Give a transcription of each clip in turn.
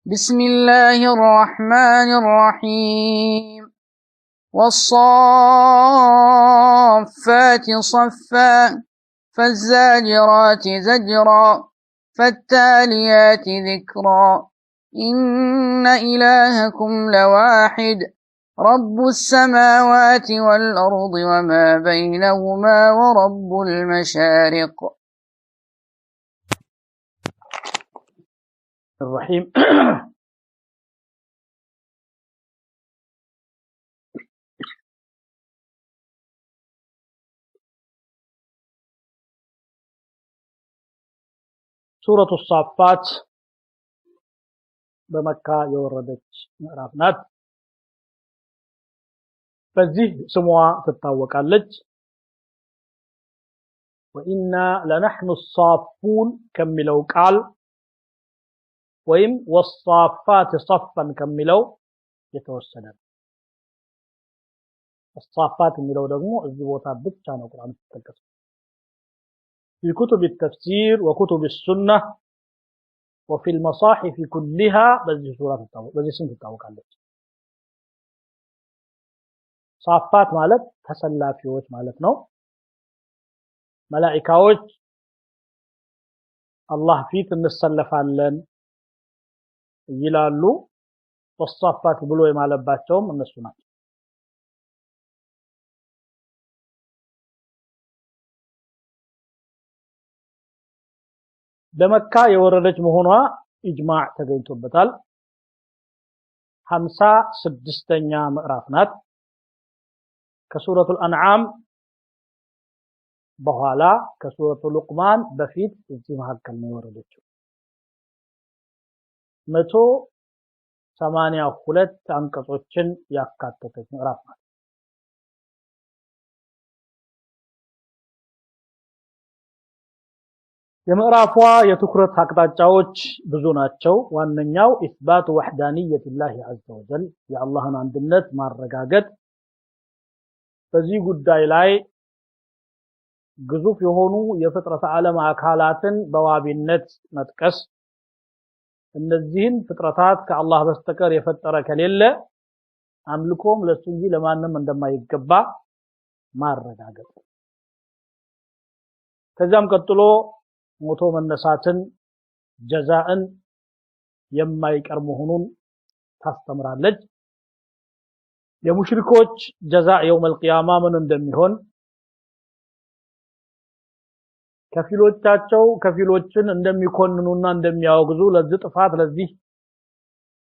بسم الله الرحمن الرحيم والصافات صفا فالزاجرات زجرا فالتاليات ذكرا إن إلهكم لواحد رب السماوات والأرض وما بينهما ورب المشارق الرحيم. سورة الصافات بمكة يوردت ምዕራፍ ናት። በዚህ ስሟ ትታወቃለች። وإنا لنحن الصافون ከሚለው ቃል ወይም والصافات صفا ከሚለው የተወሰደ ነው። الصافات የሚለው ደግሞ እዚህ ቦታ ብቻ ነው ቁርአን ተጠቅሷል። في كتب التفسير وكتب السنة وفي المصاحف كلها بذي سورة التوبة بذي سنة التوبة صافات ማለት ተሰላፊዎች ማለት ነው። መላእክቶች አላህ ፊት እንሰለፋለን ይላሉ። ወصافات ብሎ የማለባቸውም እነሱ ናቸው። በመካ የወረደች መሆኗ ኢጅማዕ ተገኝቶበታል። 56ኛ ምዕራፍ ናት። ከሱረቱል አንዓም በኋላ ከሱረቱል ሉቅማን በፊት እዚህ መካከል ነው የወረደችው። 182 አንቀጾችን ያካተተች ምዕራፍ ናት። የምዕራፏ የትኩረት አቅጣጫዎች ብዙ ናቸው። ዋነኛው ኢስባቱ ወህዳኒየቲላሂ ዐዘ ወጀል የአላህን አንድነት ማረጋገጥ፣ በዚህ ጉዳይ ላይ ግዙፍ የሆኑ የፍጥረት ዓለም አካላትን በዋቢነት መጥቀስ፣ እነዚህን ፍጥረታት ከአላህ በስተቀር የፈጠረ ከሌለ አምልኮም ለሱ እንጂ ለማንም እንደማይገባ ማረጋገጥ። ከዛም ቀጥሎ ሞቶ መነሳትን ጀዛእን የማይቀር መሆኑን ታስተምራለች። የሙሽሪኮች ጀዛእ የውመል ቂያማ ምን እንደሚሆን፣ ከፊሎቻቸው ከፊሎችን እንደሚኮንኑና እንደሚያወግዙ፣ ለዚህ ጥፋት ለዚህ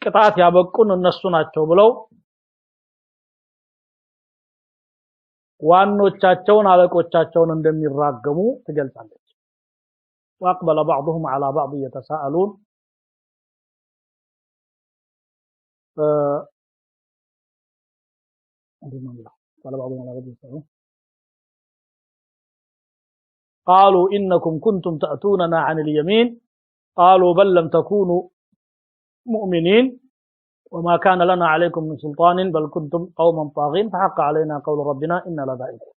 ቅጣት ያበቁን እነሱ ናቸው ብለው ዋኖቻቸውን አለቆቻቸውን እንደሚራገሙ ትገልጻለች። واقبل بعضهم على بعض يتساءلون قال بعضهم على بعض يتساءلون قالوا إنكم كنتم تأتوننا عن اليمين قالوا بل لم تكونوا مؤمنين وما كان لنا عليكم من سلطان بل كنتم قوما طاغين فحق علينا قول ربنا إنا لذائقون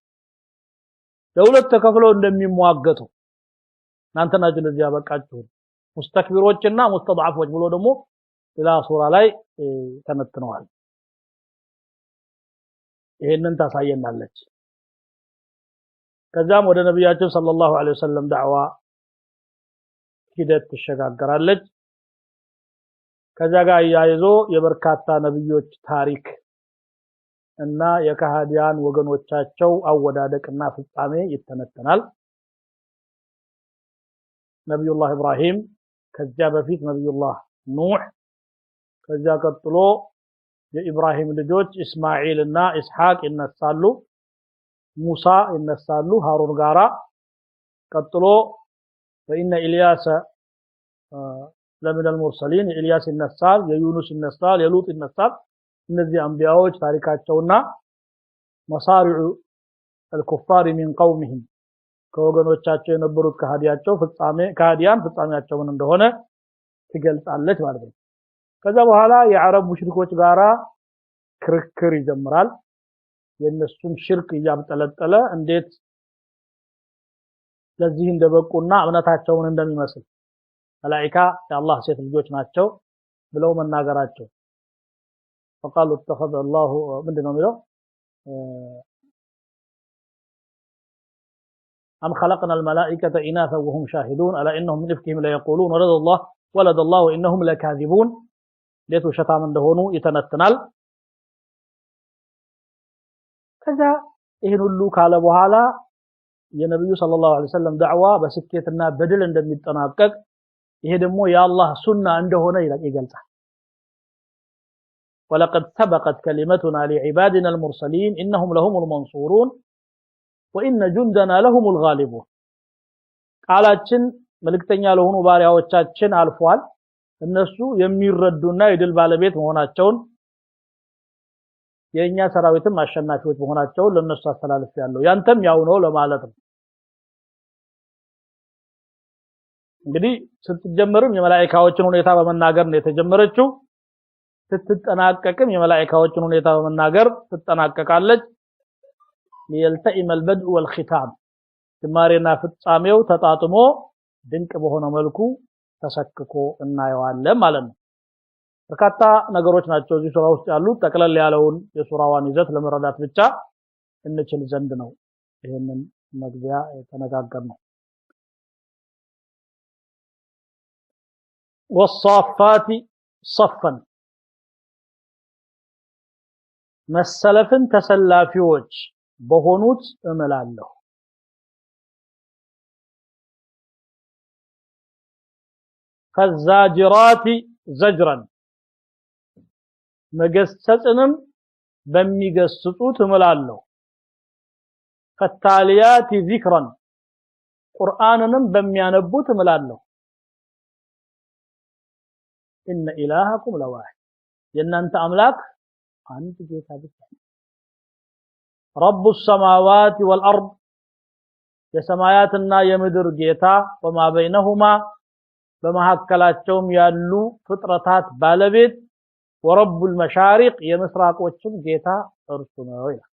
دولة تكفلوا እንደሚ ሟገቱ እናንተ ናችሁ ለዚህ ያበቃችሁ ሙስተክቢሮችና ሙስተضعፎች ብሎ ደግሞ ሌላ ሱራ ላይ ተመትነዋል። ይሄንን ታሳየናለች። ከዛም ወደ ነብያችን ሰለላሁ ዐለይሂ ወሰለም ዳዕዋ ሂደት ተሸጋገራለች። ከዛ ጋር ያይዞ የበርካታ ነብዮች ታሪክ እና የካሃዲያን ወገኖቻቸው አወዳደቅና ፍጻሜ ይተነተናል። ነብዩላህ ኢብራሂም፣ ከዚያ በፊት ነብዩላህ ኑህ፣ ከዚያ ቀጥሎ የኢብራሂም ልጆች እስማኤል እና ኢስሐቅ ይነሳሉ፣ ሙሳ ይነሳሉ ሃሩን ጋራ፣ ቀጥሎ ወኢነ ኢልያስ ለምን المرسلين ኢልያስ ይነሳል፣ የዩኑስ ይነሳል፣ የሉጥ ይነሳል። እነዚህ አንቢያዎች ታሪካቸውና መሳሪዑ الكفار من قومهم ከወገኖቻቸው የነበሩት ከሃዲያን ፍጻሜያቸው ምን እንደሆነ ትገልጻለች ማለት ነው። ከዛ በኋላ የአረብ ሙሽሪኮች ጋራ ክርክር ይጀምራል። የነሱን ሽርክ እያብጠለጠለ እንዴት ለዚህ እንደበቁና እምነታቸውን እንደሚመስል መላእክት የአላህ ሴት ልጆች ናቸው፣ ብለው መናገራቸው فقالوا اتخذ الله ምንድነው የሚለው أم خلقنا الملائكة إناثا وهم شاهدون ألا إنهم من إفكهم لا يقولون ولد الله وإنهم لكاذبون ليتو شتام እንደሆኑ ይተነተናል ከዛ ይሄን ሁሉ ካለ በኋላ የነብዩ ሰለላሁ ዐለይሂ ወሰለም ዳዕዋ በስኬትና በድል እንደሚጠናቀቅ ይሄ ደግሞ የአላህ ሱና እንደሆነ ይገልጻል ولقد سبقت كلمتنا لعبادنا المرسلين إنهم لهم المنصورون وإن جندنا لهم الغالبون ቃላችን መልእክተኛ ለሆኑ ባሪያዎቻችን አልፏል እነሱ የሚረዱና የድል ባለቤት መሆናቸውን የኛ ሰራዊትም አሸናፊዎች መሆናቸውን ለነሱ አስተላልፍ ያለው ያንተም ያው ነው ለማለት ነው እንግዲህ ስትጀምርም የመላእክቶችን ሁኔታ በመናገር ነው የተጀመረችው ስትጠናቀቅም የመላእክቶችን ሁኔታ በመናገር ትጠናቀቃለች ليلتئم البدء والختام ጅማሬና ፍጻሜው ተጣጥሞ ድንቅ በሆነ መልኩ ተሰክኮ እናየዋለን ማለት ነው በርካታ ነገሮች ናቸው እዚህ ሱራ ውስጥ ያሉት ተቀለል ያለውን የሱራዋን ይዘት ለመረዳት ብቻ እንችል ዘንድ ነው ይሄንን መግቢያ የተነጋገርነው والصافات صفا መሰለፍን ተሰላፊዎች በሆኑት እመላለሁ فالزاجرات زجرا መገሰጽንም በሚገስጹት እመላለሁ فالتاليات ذكرا ቁርአንንም በሚያነቡት እመላለሁ إن إلهكم لواحد የእናንተ አምላክ አንድ ጌታ ብቻ رب السماوات والأرض የሰማያትና የምድር ጌታ وما بينهما በመሐከላቸውም ያሉ ፍጥረታት ባለቤት ورب المشارق የምስራቆችም ጌታ እርሱ ነው ይላል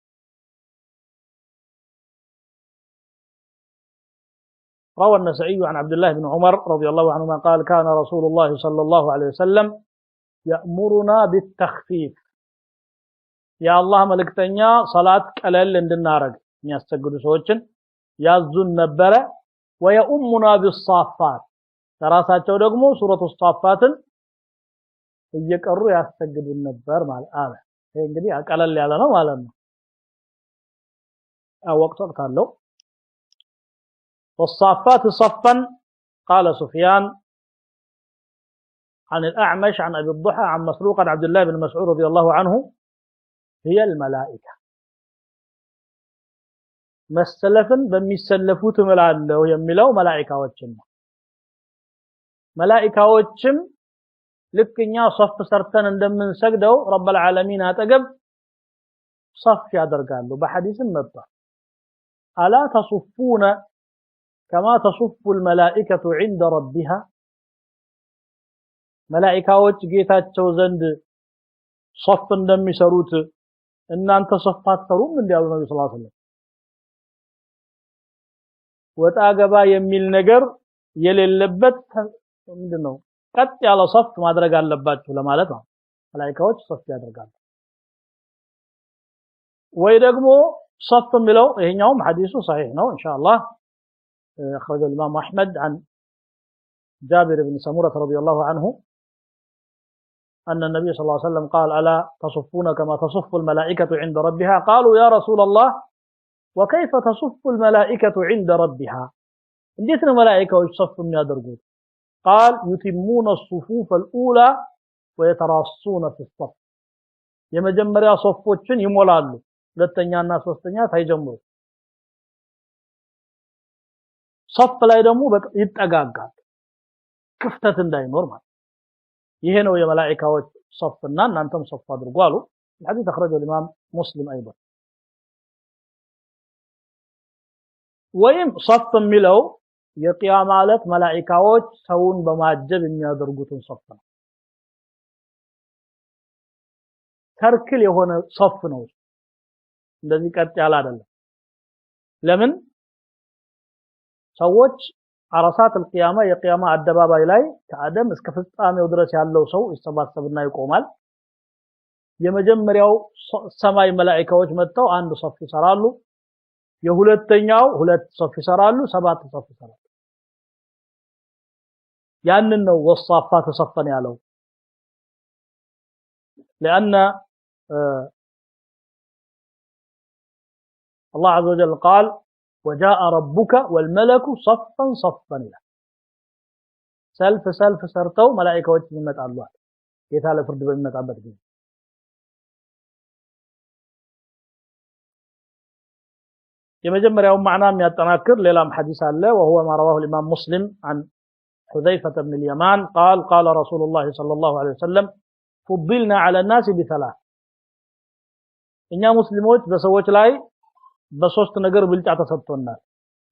روى النسائي عن عبد الله بن عمر رضي الله عنهما قال كان رسول الله صلى الله عليه وسلم يأمرنا بالتخفيف يا الله ملكتنيا صلاة قلل እንድናረግ የሚያስቸግሩ ሰዎችን ያዙን ነበረ ويؤمنا بالصافات ተራሳቸው ደግሞ ሱረቱ الصافاتን እየቀሩ ያስቸግዱን ነበር ማለት አለ ይሄ እንግዲህ አቀለል ያለ ነው ማለት ነው ወቅት አለው والصافات صفا قال سفيان عن الأعمش عن أبي الضحى عن مسروق عن عبد الله بن مسعود رضي الله عنه هي الملائكة مسلفن بميسلفوت ملالو يميلو ملائكة وچنا ملائكة وچم لكنيا صف سرتن እንደምን ሰግደው رب العالمين አጠገብ صف ያደርጋሉ በሐዲስም መጣ ألا تصفون كما تصف الملائكة عند ربها ملائكة ጌታቸው ዘንድ صف እንደሚሰሩት እናንተ صف አትሰሩም እንዲያሉ ነብዩ ሰለላሁ ዐለይሂ ወሰለም ወጣ ገባ የሚል ነገር የሌለበት ምንድነው ቀጥ ያለ صف ማድረግ አለባችሁ ለማለት ነው መላእክቶች صف ያደርጋሉ ወይ ደግሞ صف የሚለው ይሄኛውም ሐዲሱ صحيح ነው ኢንሻአላህ أخرج الإمام أحمد عن جابر بن سمرة رضي الله عنه أن النبي صلى الله عليه وسلم قال ألا تصفون كما تصف الملائكة عند ربها قالوا يا رسول الله وكيف تصف الملائكة عند ربها እንዴት الملائكة يصف من يدرجون قال يتمون الصفوف الأولى ويتراصون في الصف የመጀመሪያ ሶፎችን ይሞላሉ ሁለተኛና ሶስተኛ ሳይጀምሩ صف ላይ ደግሞ ይጠጋጋል ክፍተት እንዳይኖር ማለት ይሄ ነው የመላእክቶች صفና እናንተም صف አድርጉ አሉ الحديث اخرجه الامام مسلم ايضا ወይም صف የሚለው የቂያማ ዕለት መላእክቶች ሰውን በማጀብ የሚያደርጉትን صف ነው ሰርክል የሆነ صف ነው እንደዚህ ቀጥ ያለ አይደለም ለምን ሰዎች عرصات القيامة يا قيامة الدبابة إلي كعدم اسكفت آمي ودرس يالله سو استبات سبنا يقومال يمجمريو سماي ملائكة وجمتو عند صف سرالو يهولت تنياو هولت صف سرالو سبات صف سرالو يعني والصافات صفا يالو لأن الله عز وجل قال وجاء ربك والملك صفا صفا سلف سرتو ملائكة وجمت الله يتالى فرد بمت عبد الدين يمجمريو معناه يتناكر ليلام حديث الله وهو ما رواه الإمام مسلم عن حذيفة بن اليمان قال رسول الله صلى الله عليه وسلم فضلنا على الناس بثلاث إننا مسلمون بسويت لاي بصوت نجر بلتع تسطنا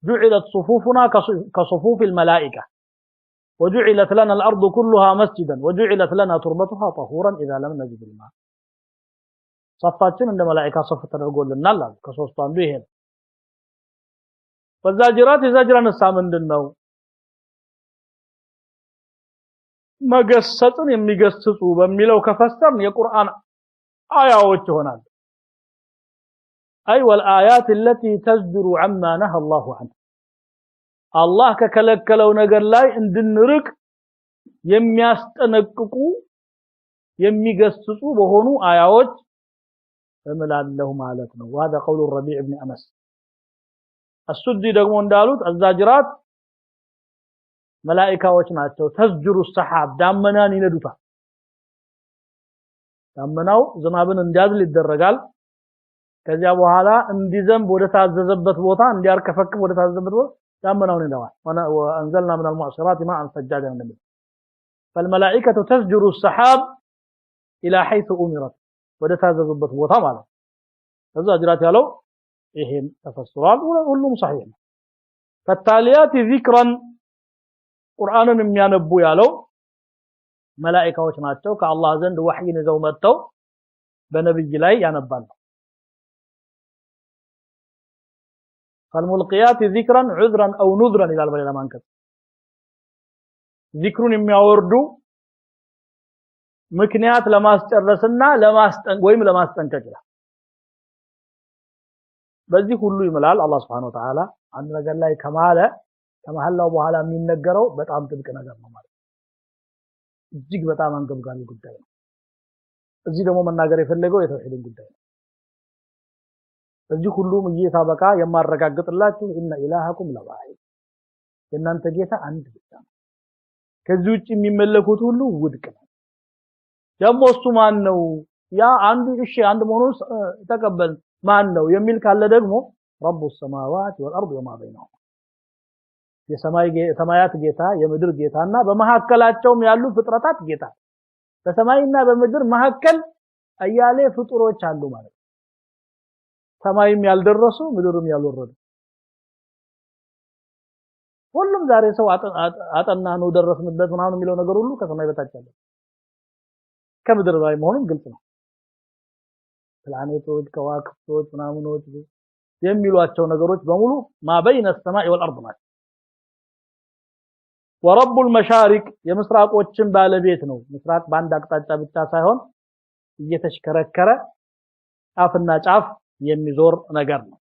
جعلت صفوفنا كصفوف الملائكة وجعلت لنا الأرض كلها مسجدا وجعلت لنا تربتها طهورا إذا لم نجد الماء صفاتين عند ملائكة صفة نقول لنا لا كصوصتان بهم والزاجرات زاجرا السامن دنو مقصصن የሚገስጹ በሚለው ከፈሰርን የቁርአን አያዎች ይሆናል أي والآيات التي تزجر عما نهى الله عنه الله ከከለከለው ነገር ላይ እንድንርቅ የሚያስጠነቅቁ የሚገስጹ በሆኑ አያዎች እምላለው ማለት ነው وهذا قول الربيع بن أنس السدي ደግሞ እንዳሉት الزاجرات ملائكة ናቸው تزجر السحاب ዳመናን ይነዱታል ዳመናው ዝናብን እንዲያዝል ይደረጋል ከዚያ በኋላ እንዲዘንብ ወደ ታዘዘበት ቦታ እንዲያርከፈክም ወደ ታዘዘበት ቦታ ዳመናውን ይነዋል وأنزلنا من المعصرات ماء ثجاجا النبي فالملائكة تزجر السحاب إلى حيث أمرت ወደ ታዘዘበት ቦታ ማለት الزاجرات ያለው ይሄን ተፈስሯል ሁሉም صحيح ነው فالتاليات ذكرا ቁርአንን የሚያነቡ ያለው መላእክቶች ናቸው ከአላህ ዘንድ ወህይን ይዘው መጥተው በነብይ ላይ ያነባሉ فالملقيات ذكرا عذرا او نذرا الى البلد ማንከት ذكሩን የሚያወርዱ ምክንያት ለማስጨረስና ለማስጠንቀቅ በዚህ ሁሉ ይምላል አላህ Subhanahu Wa Ta'ala አንድ ነገር ላይ ከመሐላው በኋላ የሚነገረው በጣም ጥብቅ ነገር ነው ማለት እጅግ በጣም አንገብጋቢ ጉዳይ ነው እዚህ ደግሞ መናገር የፈለገው የተውሂድን ጉዳይ ነው እዚህ ሁሉም እየታበቃ የማረጋግጥላችሁ ኢነ ኢላሃኩም ለዋሂድ የእናንተ ጌታ አንድ ብቻ ነው ከዚህ ውጪ የሚመለኩት ሁሉ ውድቅ ነው ደግሞ እሱ ማን ነው ያ አንዱ እሺ አንድ መሆኑን ተቀበል ማን ነው የሚል ካለ ደግሞ ረቡ السماوات والارض وما بينهما የሰማያት ጌታ የምድር ጌታና በመሐከላቸውም ያሉ ፍጥረታት ጌታ በሰማይና በምድር መሐከል አያሌ ፍጡሮች አሉ ማለት ሰማይም ያልደረሱ ምድርም ያልወረዱ ሁሉም ዛሬ ሰው አጠና ነው ደረስንበት ምናምን የሚለው ነገር ሁሉ ከሰማይ በታች አለ ከምድር ላይ መሆኑን ግልጽ ነው ፕላኔቶች ከዋክብቶች ምናምኖች የሚሏቸው ነገሮች በሙሉ ማበይነ السماء والارض ናቸው ورب المشارق የምስራቆችን ባለቤት ነው ምስራቅ ባንድ አቅጣጫ ብቻ ሳይሆን እየተሽከረከረ ጫፍና ጫፍ የሚዞር ነገር ነው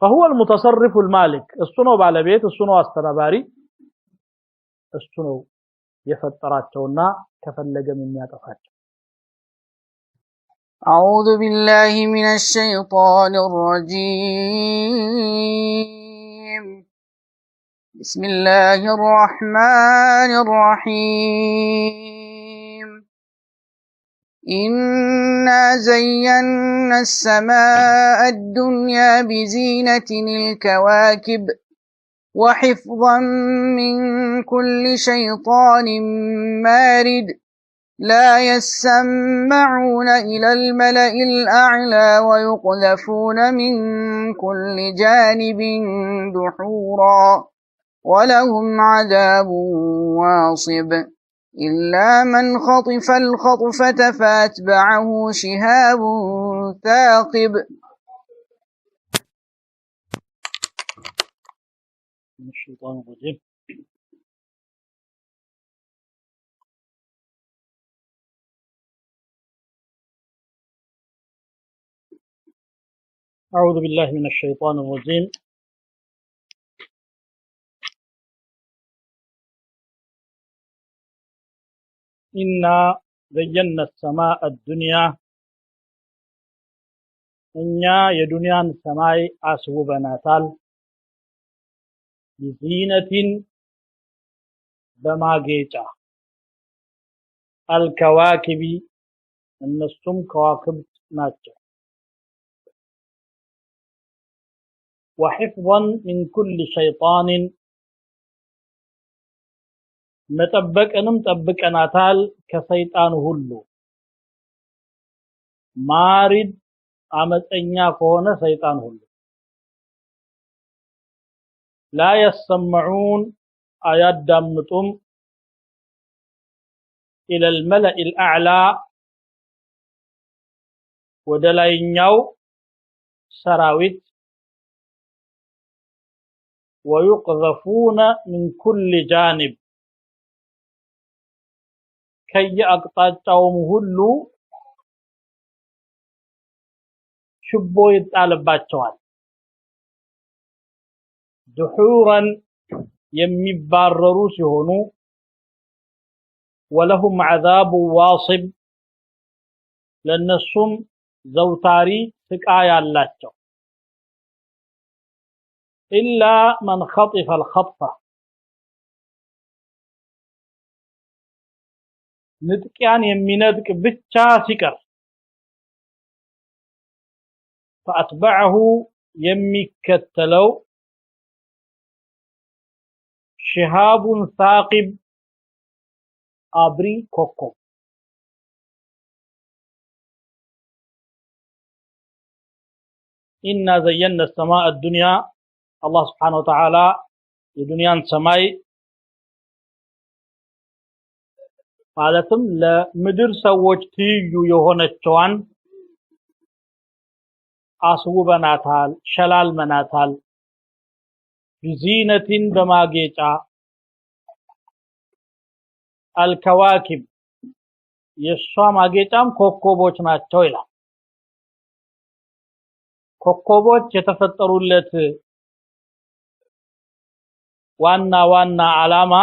فهو المتصرف المالك እሱ ነው ባለቤት እሱ ነው አስተዳዳሪ እሱ ነው የፈጠራቸውና ከፈለገም የሚያጠፋቸው أعوذ بالله من الشيطان الرجيم بسم الله الرحمن الرحيم إنا زينا السماء الدنيا بزينة الكواكب وحفظا من كل شيطان مارد لا يسمعون إلى الملأ الأعلى ويقذفون من كل جانب دحورا ولهم عذاب واصب إلا من خطف الخطفة فأتبعه شهاب ثاقب من الشيطان الرجيم أعوذ بالله من الشيطان الرجيم إنا زينا السماء الدنيا إنا يدنيا السماء أسوبناتال بزينة بماجيجا الكواكب النسم كواكب ناتجا وحفظا من كل شيطان مطبق انم طبقناتال كسيطان ሁሉ ማሪድ አመፀኛ ከሆነ ሰይጣን ሁሉ لا يسمعون አያዳምጡም الى الملأ الاعلى ወደ ላይኛው ሰራዊት ويقذفون من كل جانب ከየአቅጣጫውም ሁሉ ሽቦ ይጣልባቸዋል دحورا የሚባረሩ ሲሆኑ ولهم عذاب واصب ለነሱም ዘውታሪ ስቃይ አላቸው إلا من خطف الخطفة ንጥቂያን የሚነጥቅ ብቻ ሲቀር فأتبعه የሚከተለው شهاب ثاقب አብሪ ኮከብ إنا زينا السماء الدنيا الله سبحانه وتعالى የዱንያን ሰማይ ማለትም ለምድር ሰዎች ትይዩ የሆነችዋን አስውበናታል ሸላልመናታል بزينة በማጌጫ الكواكب የሷ ማጌጫም ኮከቦች ናቸው ይላል ኮከቦች የተፈጠሩለት ዋና ዋና ዓላማ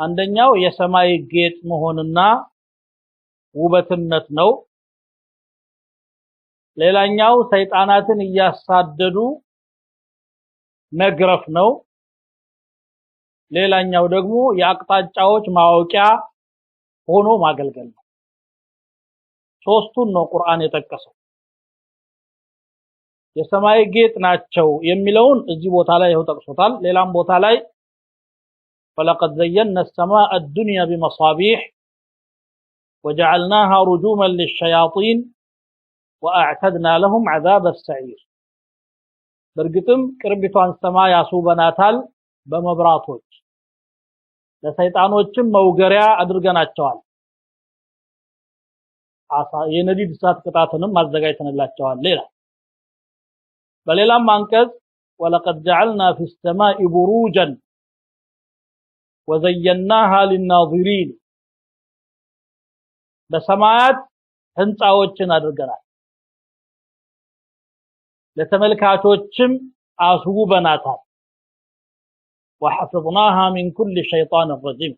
አንደኛው የሰማይ ጌጥ መሆንና ውበትነት ነው ሌላኛው ሰይጣናትን እያሳደዱ መግረፍ ነው ሌላኛው ደግሞ የአቅጣጫዎች ማወቂያ ሆኖ ማገልገል ነው ሶስቱን ነው ቁርአን የጠቀሰው የሰማይ ጌጥ ናቸው የሚለውን እዚህ ቦታ ላይ ይኸው ጠቅሶታል ሌላም ቦታ ላይ ولقد زينا السماء الدنيا بمصابيح وجعلناها رجوما للشياطين واعتدنا لهم عذاب السعير በርግጥም ቅርቢቷን ሰማይ ያሱበናታል በመብራቶች ለሰይጣኖችም መውገሪያ አድርገናቸዋል የነዲድ እሳት ቅጣትንም አዘጋጅተንላቸዋል ይላል በሌላም አንቀጽ ولقد جعلنا في السماء بروجا وزيناها للناظرين በሰማያት ህንጻዎችን አድርገናል ለተመልካቾችም አስውበናታል وحفظناها من كل شيطان رجيم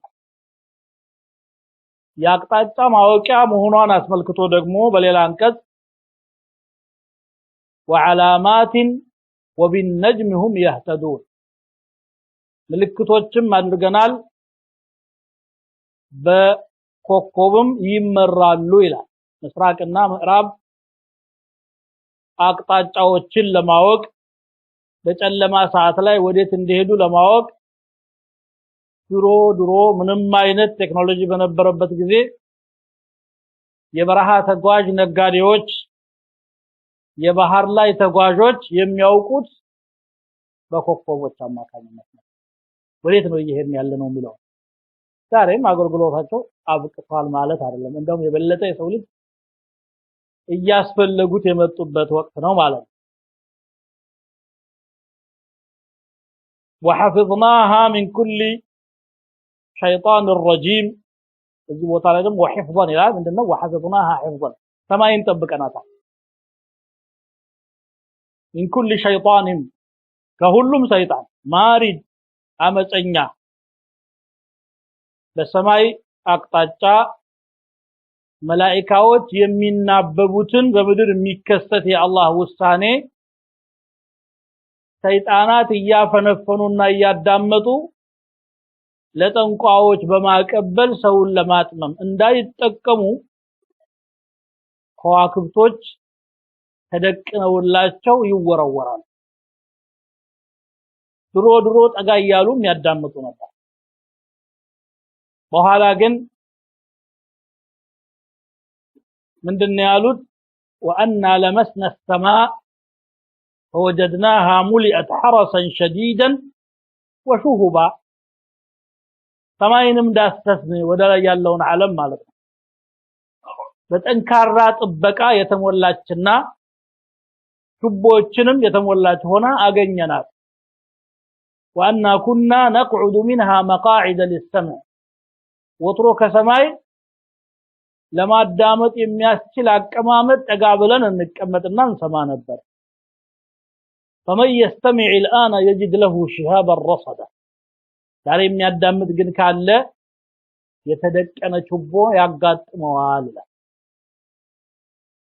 ያቅጣጫ ማወቂያ መሆኗን አስመልክቶ ደግሞ በሌላ አንቀጽ وعلامات وبالنجم هم يهتدون ምልክቶችም አድርገናል በኮከብም ይመራሉ ይላል ምስራቅና ምዕራብ አቅጣጫዎችን ለማወቅ በጨለማ ሰዓት ላይ ወዴት እንደሄዱ ለማወቅ ድሮ ምንም አይነት ቴክኖሎጂ በነበረበት ጊዜ የበረሃ ተጓዥ ነጋዴዎች የባህር ላይ ተጓዦች የሚያውቁት በኮከቦች አማካኝነት ነው ወዴት ነው እየሄድን ያለነው የሚለው ዛሬም አገልግሎታቸው አብቅቷል ማለት አይደለም እንደውም የበለጠ የሰው ልጅ እያስፈለጉት የመጡበት ወቅት ነው ማለት ነው وحفظناها من كل شيطان الرجيم እዚህ ቦታ ላይ ደግሞ وحفظا ይላል ምንድነው وحفظناها حفظا ሰማይን ጠብቀናታል من كل شيطان ከሁሉም ሰይጣን ማሪድ አመፀኛ በሰማይ አቅጣጫ መላእክቶች የሚናበቡትን በምድር የሚከሰት የአላህ ውሳኔ ሰይጣናት ያፈነፈኑና ያዳመጡ ለጠንቋዎች በማቀበል ሰውን ለማጥመም እንዳይጠቀሙ ከዋክብቶች ተደቅነውላቸው ይወረወራሉ ድሮ ጠጋ ያሉም ያዳምጡ ነበር በኋላ ግን ምንድነው ያሉት وأنا لمسنا السماء فوجدناها ملئت حرسا شديدا وشهبا ሰማይንም ዳሰስን ወደ ላይ ያለውን ዓለም ማለት ነው በጠንካራ ጥበቃ የተሞላችና ቱቦችንም የተሞላች ሆና አገኘናት وأنا كنا نقعد منها مقاعد للسمع ወትሮ ከሰማይ ለማዳመጥ የሚያስችል አቀማመጥ ተጋብለን እንቀመጥና እንሰማ ነበር فمن يستمع الآن يجد له شهابا رصدا ዛሬ የሚያዳምጥ ግን ካለ የተደቀነ ችቦ ያጋጥመዋል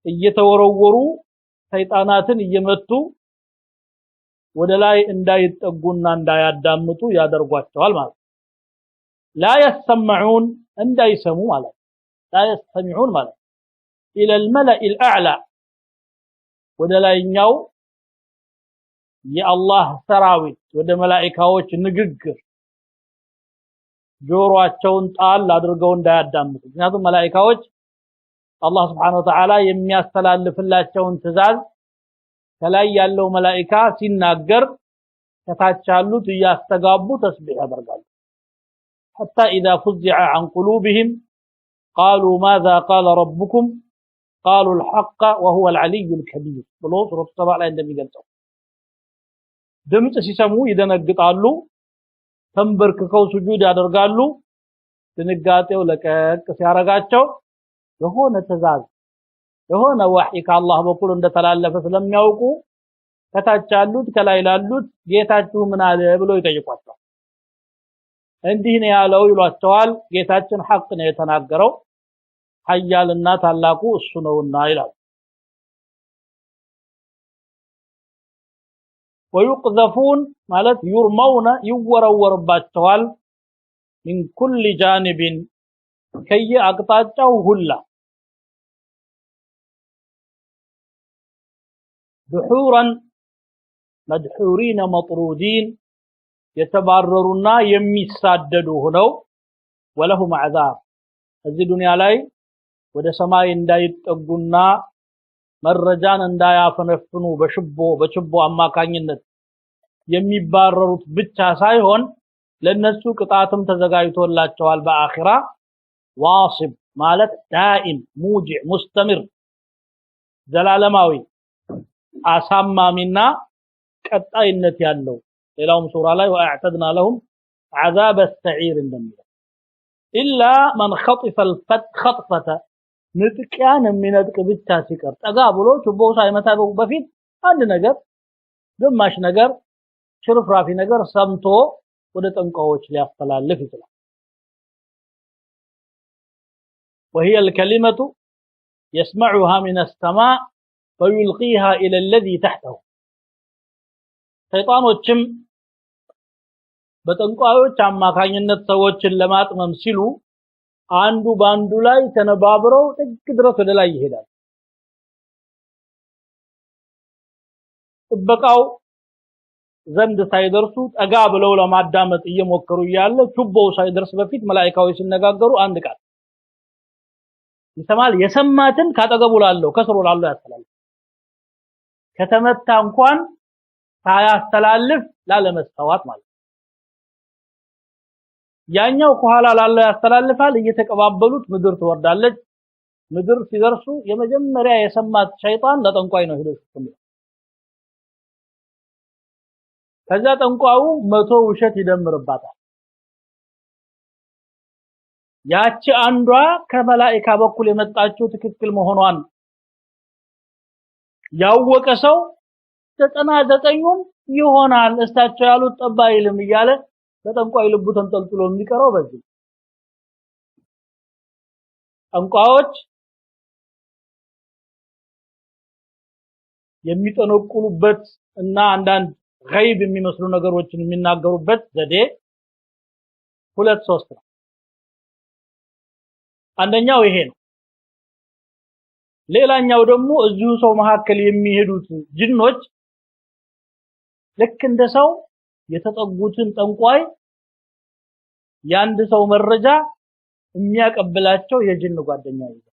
እየተወረወሩ ሰይጣናትን እየመቱ ወደ ላይ እንዳይጠጉና እንዳያዳምጡ ያደርጓቸዋል ማለት لا يسمعون እንዳይሰሙ ማለት لا يستمعون ማለት الى الملأ الاعلى ወደ ላይኛው የአላህ ሰራዊት ወደ መላእክቶች ንግግር ጆሮአቸውን ጣል አድርገው እንዳያዳምጡ ምክንያቱም መላእክቶች አላህ Subhanahu Wa Ta'ala የሚያስተላልፍላቸውን ትእዛዝ ከላይ ያለው መላእክታ ሲናገር ከታች ያሉት ያስተጋቡ ተስቢህ ያደርጋሉ حتى إذا فزع عن قلوبهم قالوا ماذا قال ربكم قالوا الحق وهو العلي الكبير ብሎ ሱረቱ ሰባ ላይ እንደሚገልጸው ድምጽ ሲሰሙ ይደነግጣሉ ተንበርክከው ሱጁድ ያደርጋሉ ድንጋጤው ለቀቅ ሲያረጋቸው የሆነ ትእዛዝ የሆነ ወህይ ከአላህ በኩል እንደተላለፈ ስለሚያውቁ ከታች ያሉት ከላይ ያሉት ጌታችሁ ምን አለ ብሎ ይጠይቋቸዋል እንዲህ ነው ያለው ይሏቸዋል ጌታችን ሐቅ ነው የተናገረው ኃያልና ታላቁ እሱ ነውና ይላል ويقذفون ማለት يرمون ይወረወርባቸዋል من كل جانب ከየአቅጣጫው ሁላ دحورا مدحورين مطرودين የተባረሩና የሚሳደዱ ሆነው ولهم عذاب እዚህ ዱንያ ላይ ወደ ሰማይ እንዳይጠጉና መረጃን እንዳያፈነፍኑ በችቦ አማካኝነት የሚባረሩት ብቻ ሳይሆን ለነሱ ቅጣትም ተዘጋጅቶላቸዋል በአኺራ ዋሲብ ማለት ዳኢም ሙጂዕ ሙስተምር ዘላለማዊ አሳማሚና ቀጣይነት ያለው ሌላውም ሱራ ላይ ወአዕተድና ለሁም عذاب السعير እንደሚለው إلا من خطف الخطفة ንጥቂያን የሚነጥቅ ብቻ ሲቀር ጠጋ ብሎ ችቦው ሳይመታው በፊት አንድ ነገር ግማሽ ነገር ሽርፍራፊ ነገር ሰምቶ ወደ ጠንቋዎች ሊያስተላልፍ ይችላል وهي الكلمة يسمعها من السماء ويلقيها إلى الذي تحته ሰይጣኖችም በጠንቋዮች አማካኝነት ሰዎችን ለማጥመም ሲሉ አንዱ ባንዱ ላይ ተነባብረው ጥግ ድረስ ወደ ላይ ይሄዳል ጥበቃው ዘንድ ሳይደርሱ ጠጋ ብለው ለማዳመጥ እየሞከሩ ያለ ችቦው ሳይደርስ በፊት መላእክቶች ሲነጋገሩ አንድ ቃል ይሰማል የሰማትን ካጠገቡ ላለው ከስሩ ላለው ያስተላልፍ ከተመታ እንኳን ሳያስተላልፍ ላለመስተዋት ማለት ያኛው ከኋላ ላለው ያስተላልፋል እየተቀባበሉት ምድር ትወርዳለች ምድር ሲደርሱ የመጀመሪያ የሰማት ሸይጣን ለጠንቋይ ነው ሄዶ ከዛ ጠንቋዩ 100 ውሸት ይደምርባታል ያቺ አንዷ ከመላእክት በኩል የመጣችው ትክክል መሆኗን ያወቀ ሰው 99ም ይሆናል እስታቸው ያሉት ጠባይልም እያለ በጠንቋይ ልቡ ተንጠልጥሎ የሚቀረው በዚህ ጠንቋዮች የሚጠነቁሉበት እና አንዳንድ ገይብ የሚመስሉ ነገሮችን የሚናገሩበት ዘዴ 2-3 ነው አንደኛው ይሄ ነው ሌላኛው ደግሞ እዚሁ ሰው መካከል የሚሄዱት ጅኖች ልክ እንደ ሰው የተጠጉትን ጠንቋይ ያንድ ሰው መረጃ የሚያቀብላቸው የጅን ጓደኛ ይዘው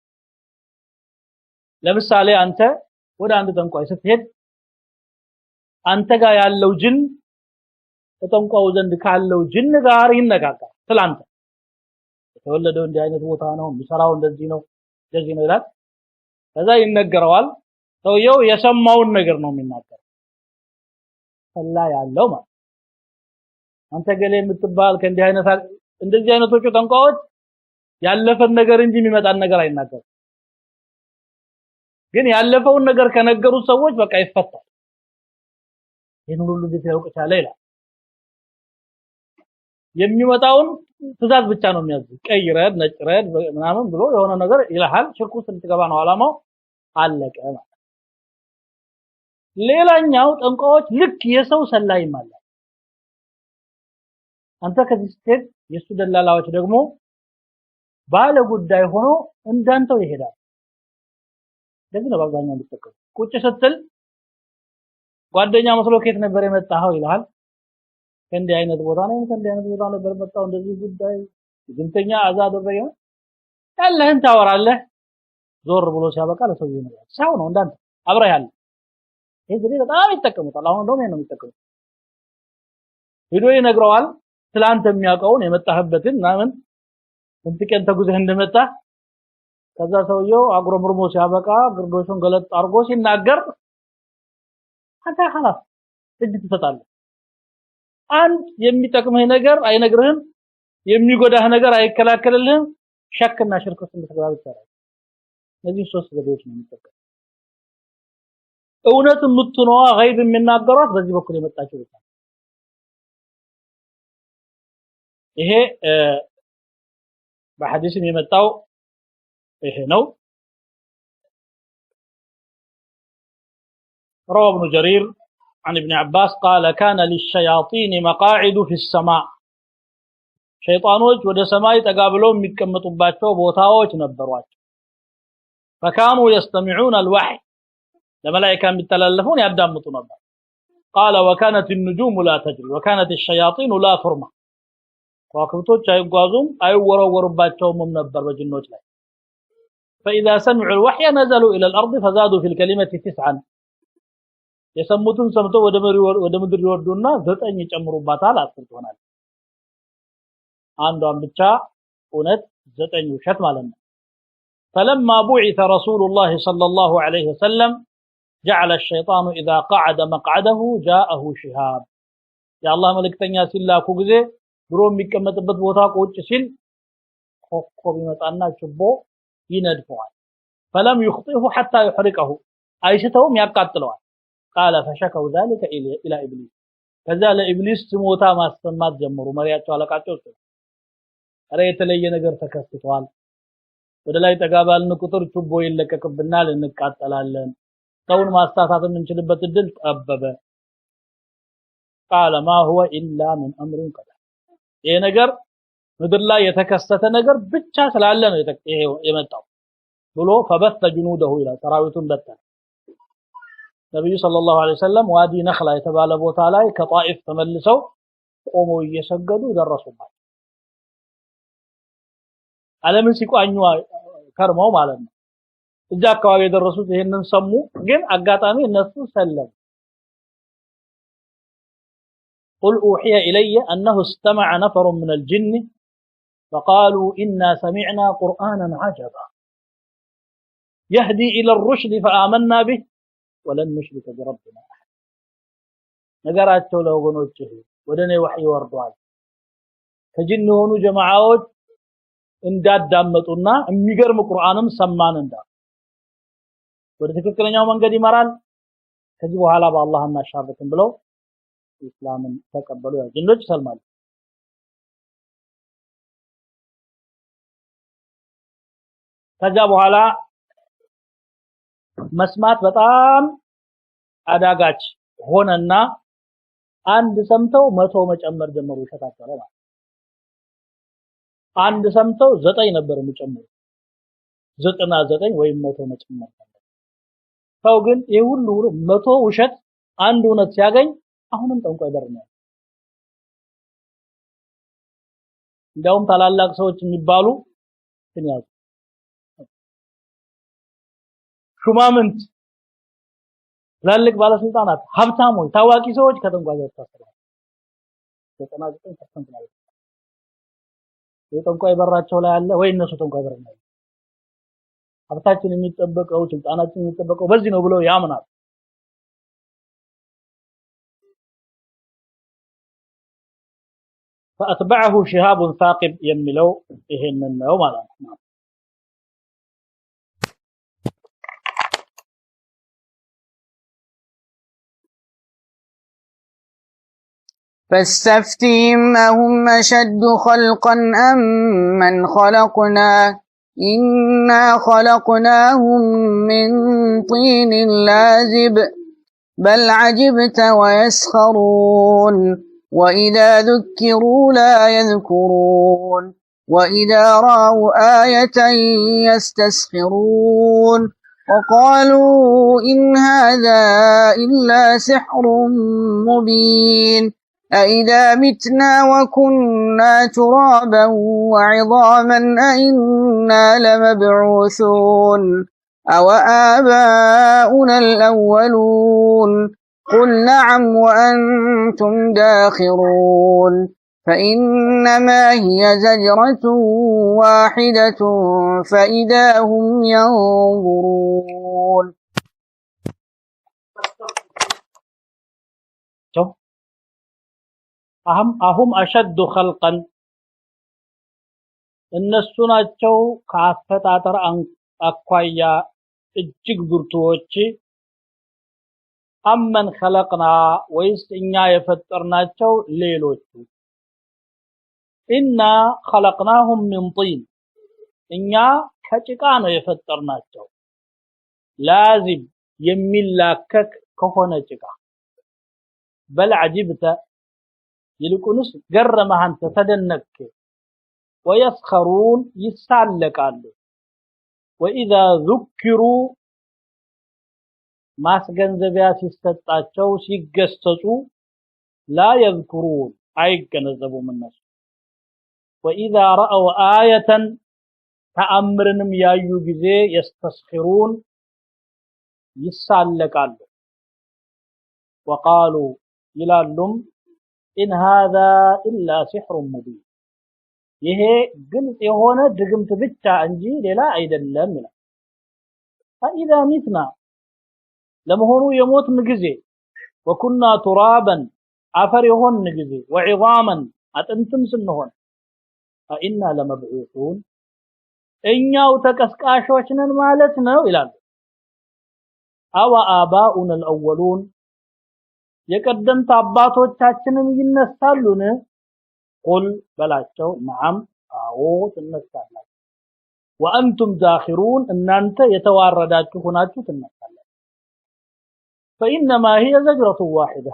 ለምሳሌ አንተ ወደ አንድ ጠንቋይ ስትሄድ አንተ ጋር ያለው ጅን ተጠንቋው ዘንድ ካለው ጅን ጋር ይነጋገራል ስላንተ የተወለደው እንዲህ አይነት ቦታ ነው የሚሰራው እንደዚህ ነው ይላል ከዛ ይነገረዋል ሰውየው የሰማውን ነገር ነው የሚናገረው ሰላ ያለው ማለት አንተ ገሌ የምትባል ከእንዲህ አይነት እንደዚህ አይነቶቹ ጠንቋዮች ያለፈን ነገር እንጂ የሚመጣን ነገር አይናገሩም ግን ያለፈውን ነገር ከነገሩት ሰዎች በቃ ይፈታል ይሄን ሁሉ ጊዜ ያውቅ ቻለ ይላል የሚመጣውን ትእዛዝ ብቻ ነው የሚያዝ ቀይ ረድ ነጭ ረድ ምናምን ብሎ የሆነ ነገር ይልሃል ሽርኩ ስትገባ ነው አላማው አለቀ ማለት ሌላኛው ጠንቋዮች ልክ የሰው ሰላይ ማለት አንተ ከዚህ ስትሄድ የሱ ደላላዎች ደግሞ ባለ ጉዳይ ሆኖ እንዳንተው ይሄዳል ለዚህ ነው በአብዛኛው የሚጠቀሙ ቁጭ ስትል ጓደኛ መስሎ ከየት ነበር የመጣኸው ይልሃል ከእንዲህ አይነት ቦታ ነው ከእንዲህ አይነት ቦታ ነበር መጣው እንደዚህ ጉዳይ ግንተኛ አዛድ ወበየ ያለህን ታወራለህ ዞር ብሎ ሲያበቃ ለሰው ይነግራል ሳው ነው እንዳንተ አብራ ያለ ይሄ ግን በጣም ይጠቀሙታል አሁን ደግሞ ነው የሚጠቀሙት ሄዶ ይነግረዋል ስላንተ የሚያውቀውን የመጣህበትን ምናምን እንጥቂን ተጉዘህ እንደመጣ ከዛ ሰውየው አጉረምርሞ ሲያበቃ ግርዶሹን ገለጥ አርጎ ሲናገር አንተ خلاص እጅ ትሰጣለህ አንድ የሚጠቅምህ ነገር አይነግርህም የሚጎዳህ ነገር አይከላከልልህም ሸክና ሽርክ ውስጥ እንድትገባ ይችላል እነዚህ 3 ዘዴዎች ነው የሚጠቀም እውነት የምትነዋ ገይብ የሚናገሯት በዚህ በኩል የመጣችው ነው ይሄ በሐዲስም የመጣው ይሄ ነው روى ابن جرير عن ابن عباس قال كان للشياطين مقاعد في السماء شيطانوች ወደ ሰማይ ተጋብለው የሚቀመጡባቸው ቦታዎች ነበሯቸው فكانوا يستمعون الوحي ለመላእክት የሚተላለፈውን ያዳምጡ ነበር قال وكانت النجوم لا تجري وكانت الشياطين لا ترمى ከዋክብቶች አይጓዙም አይወረወሩባቸውም ነበር በጅኖች ላይ فاذا سمعوا الوحي نزلوا الى الارض فزادوا في الكلمه 9 የሰሙትን ሰምተው ወደ ምድር ይወርዱና 9 ይጨምሩባታል 10 ይሆናል አንዷን ብቻ እውነት 9 ውሸት ማለት ነው فلما بعث رسول الله صلى الله عليه وسلم جعل الشيطان اذا قعد مقعده جاءه شهاب يا الله መልእክተኛ ሲላኩ ጊዜ ድሮ የሚቀመጥበት ቦታ ቁጭ ሲል ኮኮብ ይመጣና ችቦ ይነድፈዋል فلم يخطئه حتى يحرقه አይሽተውም ያቃጥለዋል قال فشكوا ذلك الى ابليس ከዛ ለኢብሊስ ስሞታ ማሰማት ጀመሩ መሪያቸው አለቃቸው አረ የተለየ ነገር ተከስቷል ወደ ላይ ተጋባልን ቁጥር ችቦ ይለቀቅብናል እንቃጠላለን ሰውን ማስተሳሳት የምንችልበት እድል ጠበበ قال ما هو الا من امر قدر ይሄ ነገር ምድር ላይ የተከሰተ ነገር ብቻ ስላለ ነው የመጣው ብሎ فبث جنوده الى ሰራዊቱን በተነ ነብዩ ሰለላሁ ዐለይሂ ወሰለም ዋዲ ነኽላ የተባለ ቦታ ላይ ከጣኢፍ ተመልሰው ቆመው እየሰገዱ ደረሱባቸው ዓለምን ሲቋኙ ከርመው ማለት ነው እዛ አካባቢ የደረሱት ይሄንን ሰሙ ግን አጋጣሚ እነሱ ሰለም قل اوحي الي انه استمع نفر من الجن فقالوا إنا سمعنا قرآنا عجبا يهدي إلى الرشد فآمنا به ولن نشرك بربنا أحد ነገራቸው ለወገኖች ወደኔ ወህይ ወርዷል ከጅን የሆኑ ጀማዓዎች እንዳዳመጡና የሚገርም ቁርአንም ሰማን እንዳ ወደ ትክክለኛው መንገድ ይመራል ከዚህ በኋላ በአላህ እናሻርክም ብለው እስላምን ተቀበሉ ያ ጅኖች ሰልማሉ ከዛ በኋላ መስማት በጣም አዳጋች ሆነና አንድ ሰምተው 100 መጨመር ጀመሩ ሸታቸው ላይ አንድ ሰምተው 9 ነበር የሚጨምሩ 99 ወይም 100 መጨመር ሰው ግን ይሁሉ 100 ውሸት አንድ እውነት ሲያገኝ አሁንም ጠንቋይ በር ነው እንደውም ታላላቅ ሰዎች የሚባሉ ትንያዝ ሹማምንት ትላልቅ ባለስልጣናት ሀብታሞች ታዋቂ ሰዎች ከጠንቋይ ጋር ተሳስረዋል 99% ላይ የጠንቋይ በራቸው ላይ አለ ወይ እነሱ ጠንቋይ በር ነው ሀብታችን የሚጠበቀው ስልጣናችን የሚጠበቀው በዚህ ነው ብለው ያምናል فأتبعه شهاب ثاقب يملو ይሄንን ነው ማለት ነው فاستفتهم أهم أشد خلقا أم من خلقنا إنا خلقناهم من طين لازب بل عجبت ويسخرون وإذا ذكروا لا يذكرون وإذا رأوا آية يستسخرون وقالوا إن هذا إلا سحر مبين أئذا متنا وكنا ترابا وعظاما أئنا لمبعوثون أو آباؤنا الأولون قل نعم وأنتم داخرون فإنما هي زجرة واحدة فإذا هم ينظرون أهم أشد خلقا እነሱ ናቸው ከአፈጣጠር አኳያ እጅግ ብርቱዎች አመን خلقنا ወይስ እኛ የፈጠርናቸው ሌሎቹ ኢና خلقناهم من طين እኛ ከጭቃ ነው የፈጠርናቸው ላዚም የሚላከክ ከሆነ ጭቃ በል عجبت ይልቁንስ ገረመህ አንተ ተደነቅክ ويسخرون ይሳለቃሉ وإذا ذكروا ማስገንዘቢያ ሲሰጣቸው ሲገሰጹ لا يذكرون አይገነዘቡም እነሱ وإذا رأوا آية ተአምርንም ያዩ ጊዜ يستسخرون ይሳለቃሉ وقالوا ይላሉም إن هذا إلا سحر مبين ይሄ ግልጽ የሆነ ድግምት ብቻ እንጂ ሌላ አይደለም ይላል فإذا متنا ለመሆኑ የሞትን ጊዜ وكنا ترابا አፈር የሆን ጊዜ وعظاما አጥንትም ስንሆን فإنا لمبعوثون እኛው ተቀስቃሾች ነን ማለት ነው ይላል أو آباؤنا الأولون የቀደምት አባቶቻችንም ይነሳሉን قل بلاچو نعم አዎ ትነሳላችሁ وأنتم داخرون እናንተ የተዋረዳችሁ ሆናችሁ ትነሳላችሁ فإنما هي زجرة واحدة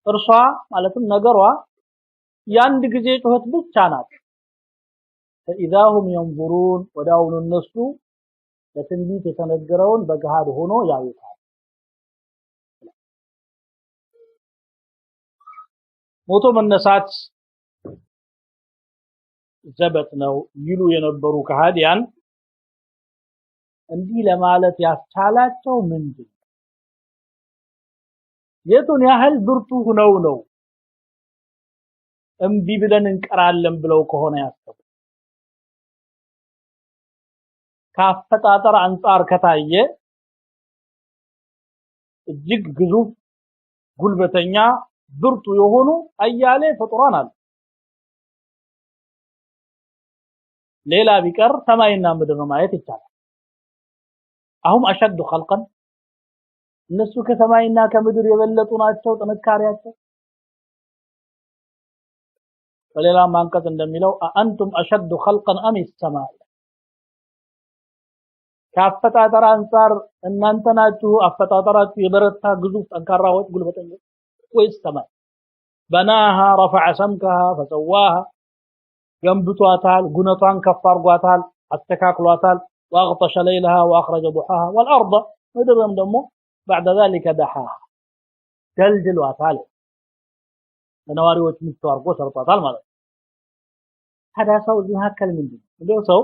እርሷ ማለትም ነገሯ ያንድ ጊዜ ጩኸት ብቻ ናት فإذا هم ينظرون ወዳውኑ እነሱ ለትንቢት የተነገረውን በገሃድ ሆኖ ያዩታል ሞቶ መነሳት ዘበት ነው ይሉ የነበሩ ከሃዲያን እንዲህ ለማለት ያስቻላቸው ምንድን የቱን ያህል ብርቱ ሆነው ነው እምቢ ብለን እንቀራለን ብለው ከሆነ ያሰቡ ካፈጣጠር አንፃር ከታየ እጅግ ግዙፍ ጉልበተኛ ብርቱ የሆኑ አያሌ ፍጡራን አሉ ሌላ ቢቀር ሰማይና ምድር ማየት ይቻላል አሁን አሽዱ ኸልቀን እነሱ ከሰማይና ከምድር የበለጡ ናቸው ጥንካሬያቸው በሌላ ማንቀጽ እንደሚለው አንቱም አሽዱ ኸልቀን አም السماء ከአፈጣጠር አንፃር እናንተ ናችሁ አፈጣጠራችሁ የበረታ ግዙፍ ጠንካራዎች ጉልበተኞች ወይስ ሰማይ بناها رفع سمكها فسواها ገንብቷታል ጉነቷን ከፍ አርጓታል አስተካክሏታል واغطش ليلها واخرج ضحاها والارض ምድርም ደግሞ بعد ذلك دحاها ደልድሏታል ነዋሪዎች ምቹ አርጎ ሰርቷታል ማለት ታዲያ ሰው መካከል ምንድነው ሰው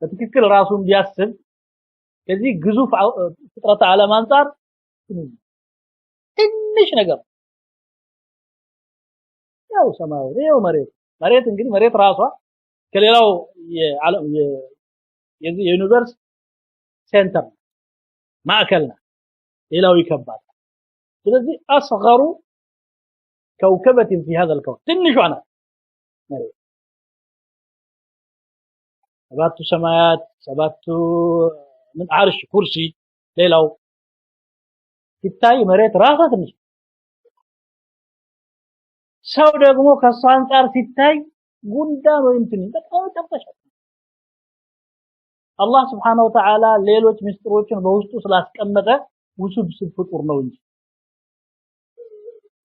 በትክክል ራሱን ቢያስብ ከዚህ ግዙፍ ፍጥረት ዓለም አንፃር ትንሽ ነገር ያው ሰማይ ነው መሬት እንግዲህ መሬት ራሷ ከሌላው የዓለም የዩኒቨርስ ሴንተር ማዕከልና ሌላው ይከባል ስለዚህ اصغر كوكبه في هذا الكون ትንሿ ናት መሬት ሰባቱ ሰማያት ሰባቱ ምን አርሽ ኩርሲ ሌላው ሲታይ መሬት ራሷ ትንሽ ሰው ደግሞ ከሷ አንፃር ሲታይ ጉንዳን ወይ እንትን በጣም ተፈሻል አላህ Subhanahu Wa Ta'ala ሌሎች ምስጢሮችን በውስጡ ስላስቀመጠ ውስብስብ ፍጡር ነው እንጂ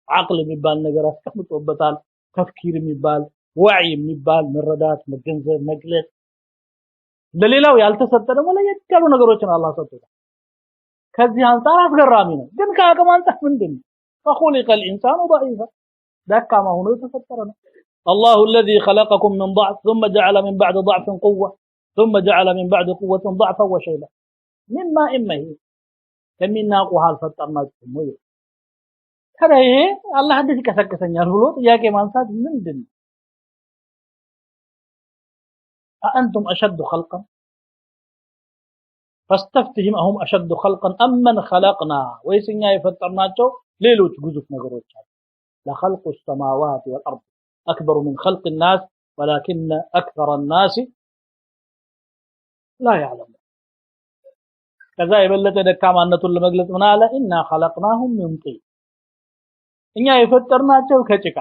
አቅል የሚባል ነገር አስቀምጦበታል ተፍኪር የሚባል ወዕይ የሚባል መረዳት መገንዘብ መግለጽ ለሌላው ያልተሰጠ ደግሞ ለየት ያሉ ነገሮችን አላህ ሰጥቷል ከዚህ አንፃር አስገራሚ ነው ግን ከአቅም አንፃር ምንድነው فخلق الانسان ضعيفا دكما ሆኖ የተፈጠረ ነው الله الذي خلقكم من ضعف ثم جعل من بعد ضعف قوة ثم جعل من بعد قوة ضعفا وشيبا مما إمه كمنا قوها الفطرناكم ወይ ታዲያ ይሄ አላህ እንዴት ይከሰከሰኛል ብሎ ጥያቄ ማንሳት ምንድነው أأنتم أشد خلقا فاستفتهم أهم أشد خلقا أم من خلقنا ويسنيا يفطرناቸው ሌሎች ግዙፍ ነገሮች አሉ لخلق السماوات والأرض أكبر من خلق الناس ولكن أكثر الناس لا يعلمون كذا يبلت ደካማነቱን ለመግለጽ ምን አለ إنا خلقناهم من طين እኛ የፈጠርናቸው ከጭቃ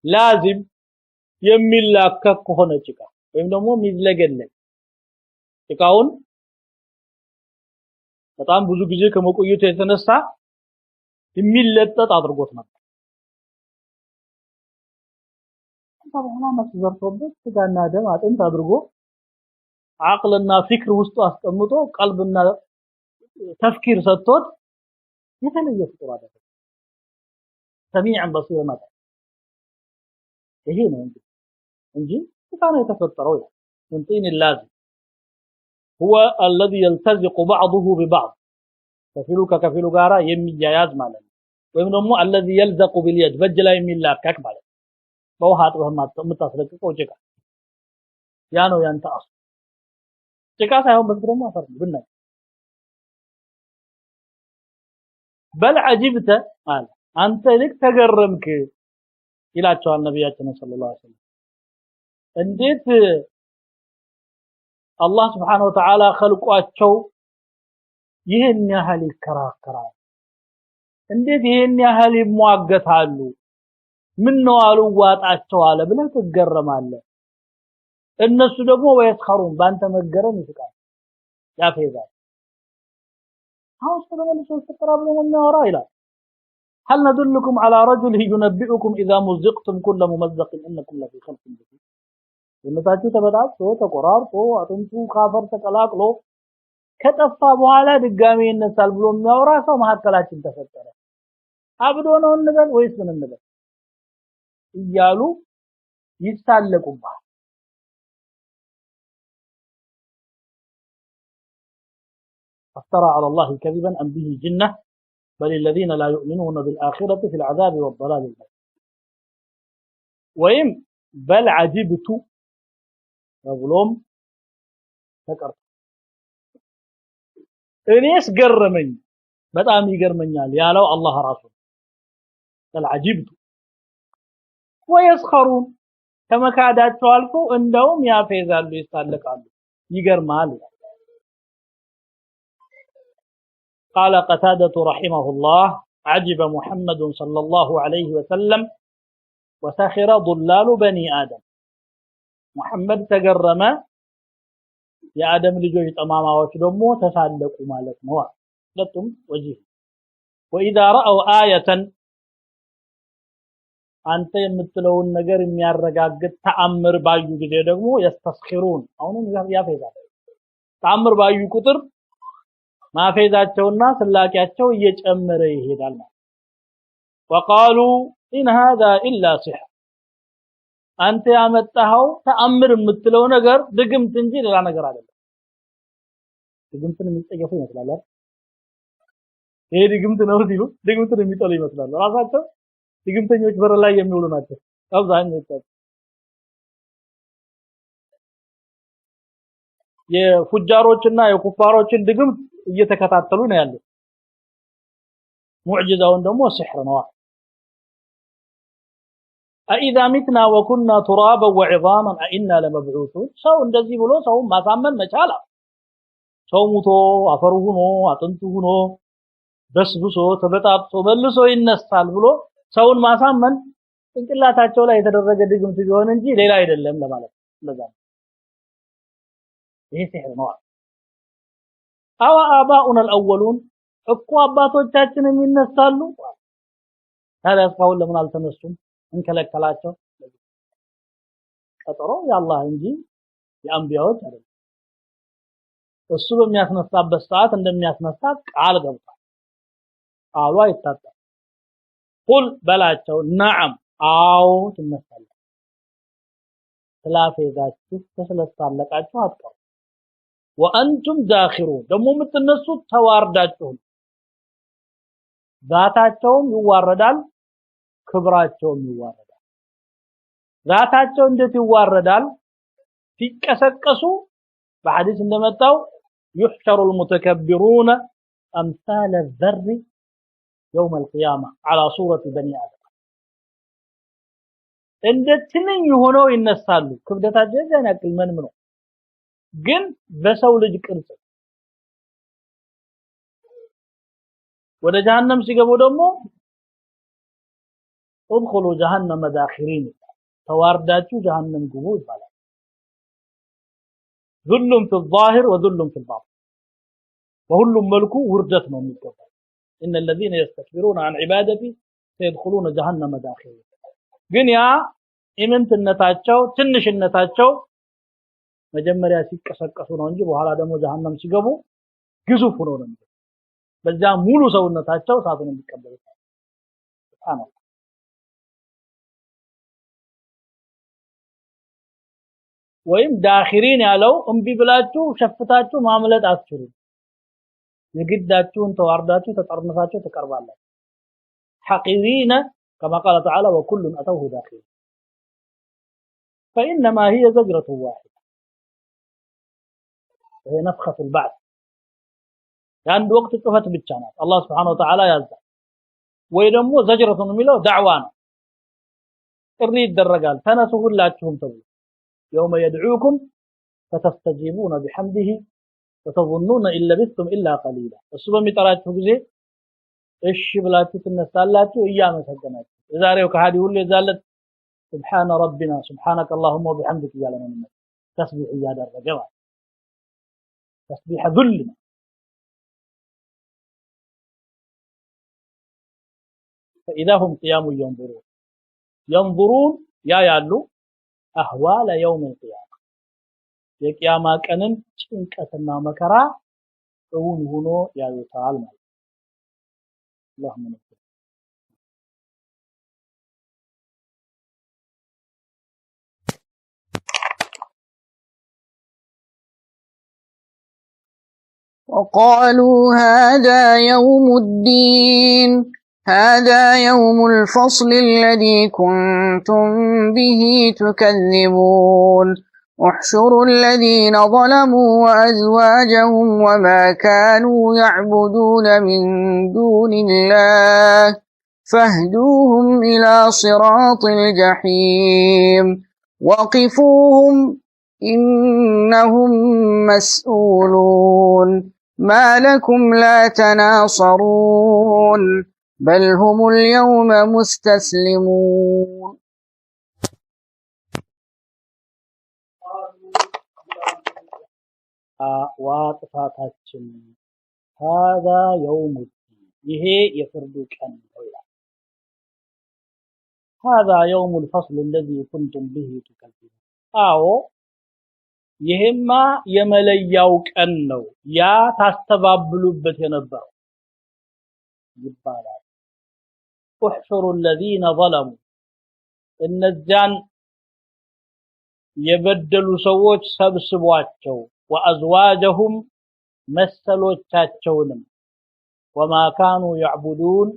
ላዚም የሚላከክ ሆነ ጭቃ ወይም ደግሞ ሚዝለገለግ ጭቃውን በጣም ብዙ ጊዜ ከመቆየቱ የተነሳ የሚለጠጥ አድርጎት ነበር ታዲያ መስዘርቶበት ስጋና ደም አጥንት አድርጎ አቅልና ፍክር ውስጥ አስቀምጦ ቀልብና ተፍኪር ሰጥቶት የተለየ ፍጡር አደረገ سميعا بصيرا ماذا ይሄ ነው እንጂ ስጋና የተፈጠረው من طين اللازم هو الذي يلتزق بعضه ببعض ከፊሉ ጋራ የሚያያዝ ማለት ነው ወይም ደግሞ الذي يلزق باليد በእጅ ላይ የሚላከክ ማለት ነው በውሃ አጥበህ የምታስለቅቀው ጭቃ ያ ነው ያንተ አስ ጭቃ ሳይሆን በዚህ ደግሞ አፈር ብናይ بل عجبت قال አንተ ልክ ተገረምክ ይላቸዋል ነብያችን ሰለላሁ ዐለይሂ ወሰለም እንዴት አላህ Subhanahu Wa Ta'ala خلقዋቸው ይሄን ያህል ይከራከራል እንዴት ይሄን ያህል ይሟገታሉ ምን ነው አሉ ዋጣቸው አለ ብለህ ትገረማለህ እነሱ ደግሞ ወይስخሩን ባንተ መገረም ይስቃል ያፈይዛል አሁን ስለዚህ ተቀራብሎ ነው የሚያወራ ይላል هل ندلكم على رجل ينبئكم إذا مزقتم كل ممزق إنكم لفي خلق جديد የመታችሁ ተበጣጥቶ ተቆራርጦ አጥንቱ ካፈር ተቀላቅሎ ከጠፋ በኋላ ድጋሚ ይነሳል ብሎ የሚያወራ ሰው መሐከላችን ተፈጠረ አብዶ ነው እንበል ወይስ ምን እንበል እያሉ ይሳለቁባል افترى على الله كذبا أم به جنة بل الذين لا يؤمنون بالآخرة في العذاب والضلال البعيد وإن بل عجبت رجلهم فكرت إنيس قرمني በጣም ይገርመኛል ያለው አላህ ራሱ العجبت ويسخرون ከመካዳቸው አልፎ እንደውም ያፌዛሉ ይሳለቃሉ ይገርማል قال قتادة رحمه الله عجب محمد صلى الله عليه وسلم وسخر ضلال بني آدم محمد تجرم يا آدم ልጆች ጠማማዎች ደግሞ ተሳለቁ ማለት ነው ለቱም ወጂህ وإذا رأوا آية አንተ የምትለውን ነገር የሚያረጋግጥ ተአምር ባዩ ጊዜ ደግሞ يستسخرون አሁንም ያፌዛሉ ተአምር ባዩ ቁጥር ማፌዛቸውና ስላቂያቸው እየጨመረ ይሄዳል ማለት وقالوا إن هذا إلا سحر አንተ ያመጣኸው ተአምር የምትለው ነገር ድግምት እንጂ ሌላ ነገር አይደለም ድግምትን የሚጠየፉ ይመስላል ይሄ ድግምት ነው ሲሉ ድግምትን የሚጠሉ ይመስላል ራሳቸው ድግምተኞች በር ላይ የሚውሉ ናቸው አብዛኞቹ የፉጃሮችና የኩፋሮችን ድግምት እየተከታተሉ ነው ያለው ሙዕጂዛውን ደግሞ ሲህር ነው أإذا متنا وكنا ترابا وعظاما أإنا لمبعوثون ሰው እንደዚህ ብሎ ሰው ማሳመን መቻል ሰው ሙቶ አፈሩ ሆኖ አጥንቱ ሆኖ በስብሶ ተበጣጥቶ መልሶ ይነሳል ብሎ ሰውን ማሳመን እንቅላታቸው ላይ የተደረገ ድግምት ቢሆን እንጂ ሌላ አይደለም ለማለት ለዛ ይሄ ሲህር ነው አዋ አባኡና الأولون እኮ አባቶቻችንም ይነሳሉ ታዲያ እስካሁን ለምን አልተነሱም እንከለከላቸው ቀጠሮ ያላህ እንጂ የአንቢያዎች አይደለም እሱ በሚያስነሳበት ሰዓት እንደሚያስነሳ ቃል ገብቷል ቃሉ አይታጣም ቁል በላቸው ነዓም አዎ ትነሳለህ ስላፌዛችሁ ተስለሳለቃችሁ አጥተው ወአንቱም ዳኺሩን ደግሞ የምትነሱት ተዋርዳችሁ ዛታቸውም ይዋረዳል ክብራቸውም ይዋረዳል ዛታቸው እንዴት ይዋረዳል ሲቀሰቀሱ በሐዲስ እንደመጣው يحشر المتكبرون امثال الذر يوم القيامه على صوره بني ادم እንደ ትንኝ ሆነው ይነሳሉ ክብደታቸው ያን ያክል ምንም ነው ግን በሰው ልጅ ቅርጽ ወደ ጀሃነም ሲገቡ ደግሞ ادخلوا جهنم داخرين ተዋርዳችሁ ጀሃነም ግቡ ይባላል ذل في الظاهر وذل في الباطن وሁሉም መልኩ ውርደት ነው የሚገባው ان الذين يستكبرون عن عبادتي سيدخلون جهنم داخرين ግን ያ ኢምንትነታቸው ትንሽነታቸው መጀመሪያ ሲቀሰቀሱ ነው እንጂ በኋላ ደግሞ ጀሃነም ሲገቡ ግዙፍ ሆኖ ነው በዛ ሙሉ ሰውነታቸው ሳቱን የሚቀበሉት ሱብሃንአላህ ወይም ዳኺሪን ያለው እንቢ ብላችሁ ሸፍታችሁ ማምለጥ አትችሉ የግዳችሁን ተዋርዳችሁ ተጠርነፋችሁ ተቀርባላችሁ حقيرين كما قال تعالى وكل أتوه داخل فإنما هي زجرة واحدة وهي نفخة البعث يعني وقت الطفت بالجانات الله سبحانه وتعالى يزدى ويدمو زجرة ميلو دعوانا الريد الرجال تنسوا لا تشهم تبو يوم يدعوكم فتستجيبون بحمده وتظنون إن لبثتم إلا قليلا الصبح متراجعوا بزي إيش بلاتي تنسالاتوا إيام سجناتوا إذا رأيوك هذه يقول لي زالت سبحان ربنا سبحانك اللهم وبحمدك يا لنا منك تسبيح يا در الرجال تسبيح ذلنا فإذا هم قيام ينظرون يا يالو أهوال يوم القيامة የቂያማ ቀንን ጭንቀትና መከራ እውን ሆኖ ያዩታል ማለት اللهم نصر وقالوا هذا يوم الدين هذا يوم الفصل الذي كنتم به تكذبون احشروا الذين ظلموا وأزواجهم وما كانوا يعبدون من دون الله فاهدوهم إلى صراط الجحيم وقفوهم إنهم مسؤولون ما لكم لا تناصرون بل هم اليوم مستسلمون ዋጥፋታችን هذا يوم الدين ይሄ የፍርዱ ቀን ነው ይላል هذا يوم الفصل الذي كنتم به تكذبون አዎ ይሄማ የመለያው ቀን ነው ያ ታስተባብሉበት የነበረው ይባላል احشروا الذين ظلموا እነዚያን የበደሉ ሰዎች ሰብስቧቸው وأزواجهم መሰሎቻቸውንም وما كانوا يعبدون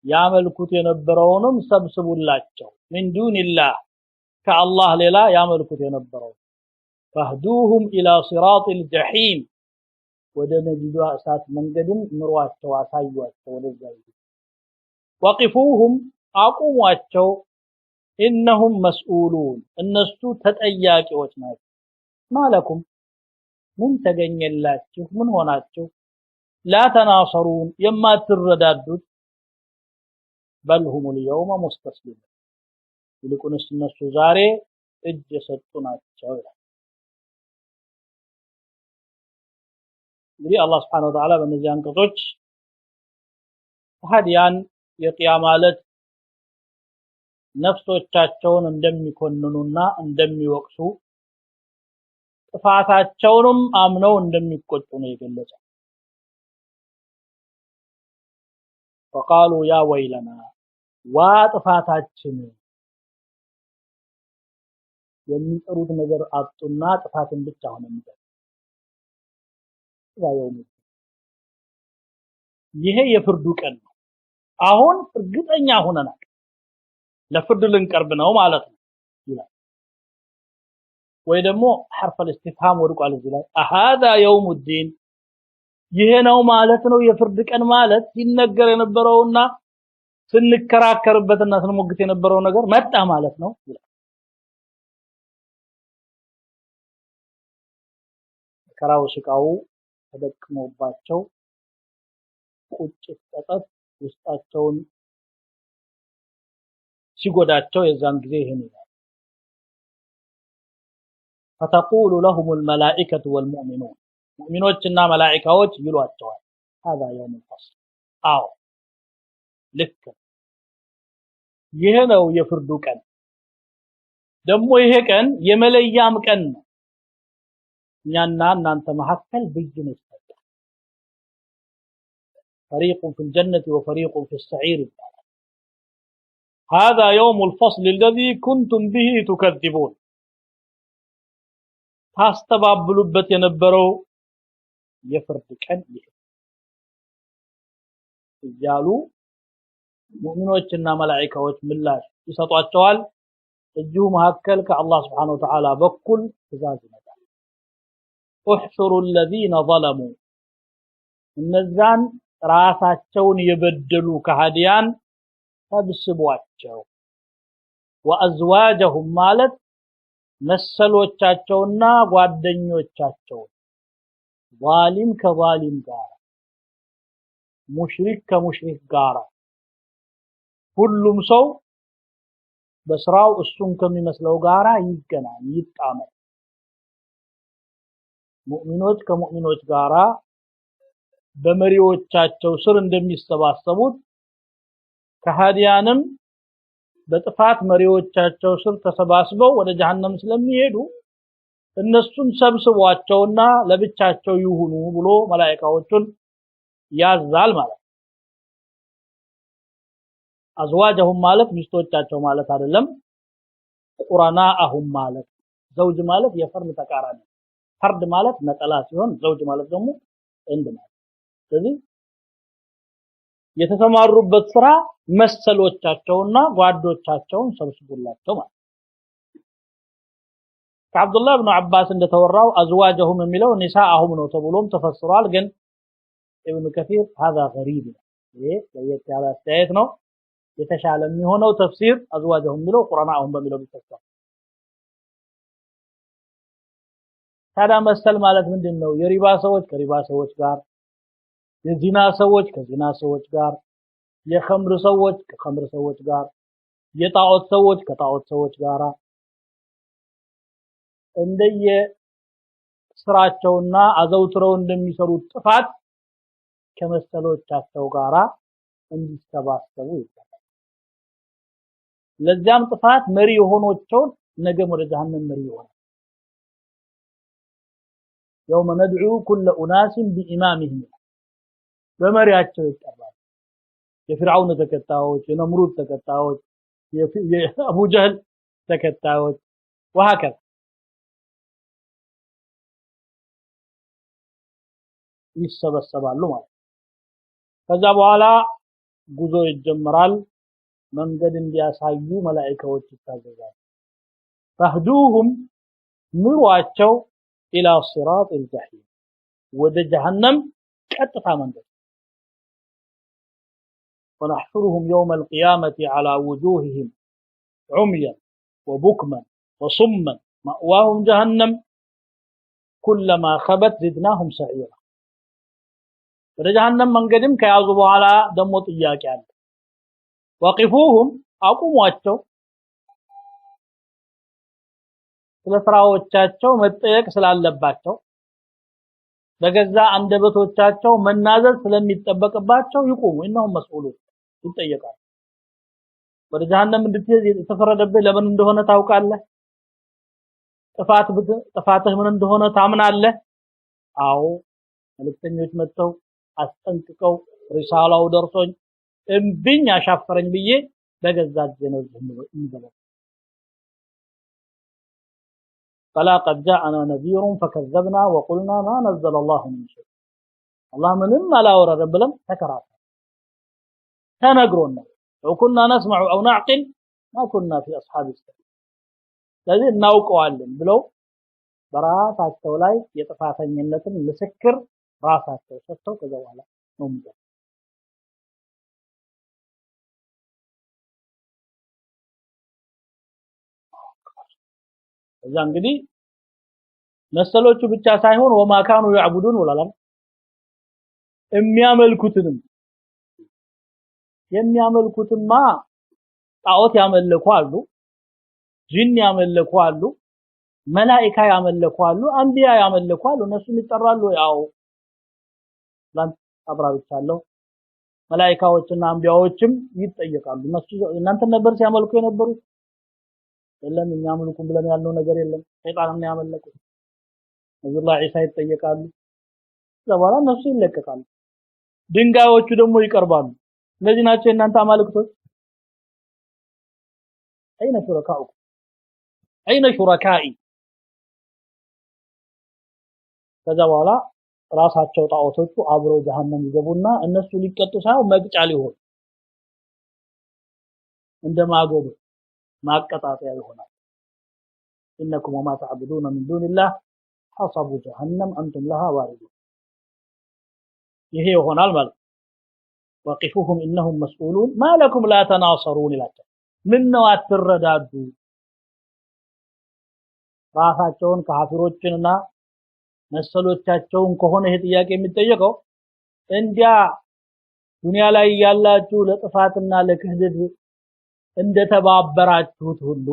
ያመልኩት የነበረውንም ሰብስቡላቸው من دون الله كالله ሌላ ያመልኩት የነበረው فاهدوهم إلى صراط الجحيم ወደ ነዲዱ እሳት መንገድም ምሯቸው አሳዩአቸው ወደዛ وقفوهم አቁሟቸው إنهم مسؤولون እነሱ ተጠያቂዎች ናቸው ማለኩም ምን ተገኘላችሁ ምን ሆናችሁ لا تناصرون የማትረዳዱት بل هم اليوم مستسلمون ይልቁንስ እነሱ ዛሬ እጅ የሰጡ ናቸው ይላል እንግዲህ አላህ Subhanahu Wa Ta'ala በእነዚህ አንቀጾች ሀዲያን የቂያማ ዕለት ነፍሶቻቸውን እንደሚኮንኑና እንደሚወቅሱ ጥፋታቸውንም አምነው እንደሚቆጡ ነው የገለጸው وقالوا يا ويلنا ዋጥፋታችን የሚጠሩት ነገር አጡና ጥፋትን ብቻ ሆነ የሚጠሩ ይሄ የፍርዱ ቀን ነው አሁን እርግጠኛ ሆነናል ለፍርድ ልንቀርብ ነው ማለት ነው ይላል ወይ ደግሞ حرف الاستفهام ወድቋል እዚህ ላይ هذا يوم الدين ይሄ ነው ማለት ነው የፍርድ ቀን ማለት ሲነገር የነበረውና ስንከራከርበትና ስንሞግት የነበረው ነገር መጣ ማለት ነው ይላል ከራው ሲቃው ተደቅሞባቸው ቁጭት ተጠጥ ውስጣቸውን ሲጎዳቸው የዛን ጊዜ ይሄን ይላል فتقول لهم الملائكة والمؤمنون ሙእሚኖችና መላእክቶች ይሏቸዋል هذا يوم الفصل አዎ ልክ ይሄ ነው የፍርዱ ቀን ደግሞ ይሄ ቀን የመለያም ቀን ነው እኛና እናንተ መሐከል ብይን ይሰጣል فريق في الجنة وفريق في السعير هذا يوم الفصل الذي كنتم به تكذبون ታስተባብሉበት የነበረው የፍርድ ቀን ይሄ እያሉ ሙእሚኖችና መላእክቶች ምላሽ ይሰጧቸዋል እጁ መሐከል ከአላህ Subhanahu Wa Ta'ala በኩል ትእዛዝ ይመጣል احشروا الذين ظلموا እነዛን ራሳቸውን የበደሉ ከሃዲያን ሰብስቧቸው وأزواجهم ማለት መሰሎቻቸውና ጓደኞቻቸው ዛሊም ከዛሊም ጋር ሙሽሪክ ከሙሽሪክ ጋር ሁሉም ሰው በስራው እሱን ከሚመስለው ጋራ ይገናኝ ይጣመር ሙእሚኖች ከሙእሚኖች ጋራ በመሪዎቻቸው ስር እንደሚሰባሰቡት ከሃዲያንም በጥፋት መሪዎቻቸው ስር ተሰባስበው ወደ ጀሃነም ስለሚሄዱ እነሱን ሰብስቧቸውና ለብቻቸው ይሁኑ ብሎ መላእክቶቹን ያዛል ማለት አዝዋጀሁም ማለት ሚስቶቻቸው ማለት አይደለም ቁራናአሁም ማለት ዘውጅ ማለት የፈርድ ተቃራኒ ፈርድ ማለት ነጠላ ሲሆን ዘውጅ ማለት ደግሞ እንድ ማለት ስለዚህ የተሰማሩበት ስራ መሰሎቻቸውና ጓዶቻቸውን ሰብስቡላቸው ማለት عبد الله بن عباس እንደተወራው ازواجهم የሚለው ኒሳአሁም ነው ተብሎም ተፈስሯል ግን ابن كثير هذا غريب ይሄ ለየት ያለ አስተያየት ነው የተሻለ የሚሆነው ተፍሲር ازواجهم የሚለው ቁርአናውን በሚለው ቢፈሰር ታዲያ መሰል ማለት ምንድነው የሪባ ሰዎች ከሪባ ሰዎች ጋር የዚና ሰዎች ከዚና ሰዎች ጋር የኸምር ሰዎች ከኸምር ሰዎች ጋር የጣዖት ሰዎች ከጣዖት ሰዎች ጋራ እንደየ ስራቸውና አዘውትረው እንደሚሰሩት ጥፋት ከመሰሎቻቸው ጋራ እንዲሰባሰቡ ይባላል ለዚያም ጥፋት መሪ የሆኖቸው ነገ ወደ ጀሃነም መሪ ይሆናል يوم ندعو كل اناس بامامهم በመሪያቸው ይጠራል የፍርዓውን ተከታዮች የነምሩድ ተከታዮች የአቡ ጀህል ተከታዮች وهكذا ይሰበሰባሉ ማለት ከዛ በኋላ ጉዞ ይጀምራል መንገድ እንዲያሳዩ መላእክቶች ይታዘዛሉ فهدوهم ምሯቸው الى صراط الجحيم ወደ ጀሃነም ቀጥታ መንገድ ونحشرهم يوم القيامة على وجوههم عميا وبكما وصما مأواهم جهنم كلما خبت زدناهم سعيرا ወደ ጀሃነም መንገድም ከያዙ በኋላ ደሞ ጥያቄ አለ وقفوهم አቁሟቸው ስለስራዎቻቸው መጠየቅ ስላለባቸው በገዛ አንደበቶቻቸው መናዘዝ ስለሚጠበቅባቸው ይቆሙ እነሆም መስኡሉን ይጠየቃሉ ወደ ጀሃነም እንድትሄድ የተፈረደብህ ለምን እንደሆነ ታውቃለህ ጥፋትህ ምን እንደሆነ ታምናለህ አዎ መልእክተኞች መጥተው አስጠንቅቀው ሪሳላው ደርሶኝ እምብኝ አሻፈረኝ ብዬ በገዛ ጀነው ይዘለው فلا قد جاءنا نذير فكذبنا وقلنا ما نزل الله من شيء الله منم لا ورد بلم تكرات تنغرونا لو كنا نسمع او نعقل ما كنا في اصحاب السبيل ስለዚህ እናውቀዋለን ብለው በራሳቸው ላይ የጥፋተኝነትን ምስክር ራሳቸው ሰጥተው ከዛ በኋላ ነው የሚገርም እዛ እንግዲህ መሰሎቹ ብቻ ሳይሆን ወማካኑ ያዕቡዱን ወላለም የሚያመልኩትማ ጣዖት ያመልኩ አሉ ጂን ያመልኩ አሉ መላእክት ያመልኩ አሉ አንቢያ ያመልኩ አሉ እነሱ ይጠራሉ ያው ላንተ አብራብቻለሁ መላእክቶችና አንቢያዎችም ይጠየቃሉ እነሱ እናንተ ነበር ሲያመልኩ የነበሩት የለም የሚያመልኩ ብለን ያለው ነገር የለም ሰይጣንን ያመልኩ ነብዩላህ ኢሳ ይጠየቃሉ ዘባላ እነሱ ይለቀቃሉ ድንጋዮቹ ደግሞ ይቀርባሉ እነዚህ ናቸው እናንተ አማልክቶች አይነ ሹረካኡ አይነ ሹረካኢ ከዛ በኋላ ራሳቸው ጣዖቶቹ አብረው ጀሃነም ይገቡና እነሱ ሊቀጡ ሳይሆን መቅጫ ሊሆን እንደማገዱ ማቀጣጣያ ይሆናል انكم وما تعبدون من دون الله حصب جهنم انتم لها واردون ይሄ ይሆናል ማለት وقفوهم انهم مسؤولون ما لكم لا تناصرون لك من ነው አትረዳዱ ራሳቸውን ካፊሮችንና መሰሎቻቸውን ከሆነ ይሄ ጥያቄ የሚጠየቀው እንዲያ ዱንያ ላይ ያላችሁ ለጥፋትና ለክህደት እንደተባበራችሁት ሁሉ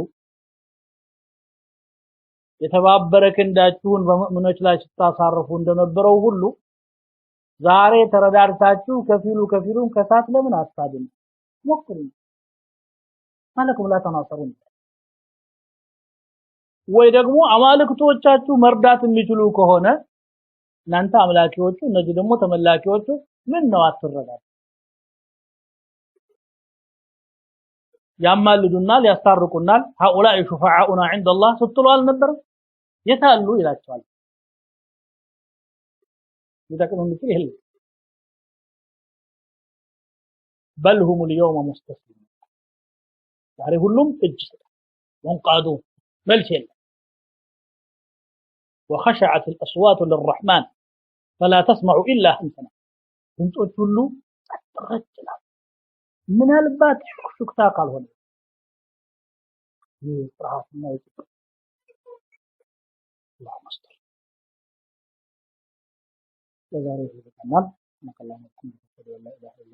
የተባበረ ክንዳችሁን በሙእሚኖች ላይ ስታሳርፉ እንደነበረው ሁሉ ዛሬ ተረዳርታችሁ ከፊሉን ከሳት ለምን አታድኑ ሞክሩ ማለኩም ላ ተናሰሩን ወይ ደግሞ አማልክቶቻችሁ መርዳት የሚችሉ ከሆነ እናንተ አምላኪዎቹ እነዚህ ደግሞ ተመላኪዎቹ ምን ነው አትረዳዱ ያማልዱናል ያስታርቁናል هؤلاء شفعاؤنا عند الله ስትሉ አልነበር የታሉ ይላቸዋል ይደቀም ምትል ይሄ بل هم اليوم مستسلمون ዛሬ ሁሉም እጅ ወንቃዱ መልስ የለም وخشعت الأصوات للرحمن فلا تسمع إلا همسنا ድምጾች ሁሉ ረጭ ይላል ምናልባት ሹክሹክታ ካልሆነ ይህ ፍርሃትና ይጽፍ አላህ መስጠር ለዛሬ ይበቃናል ነከላም ኩን ወላ ኢላሃ ኢላ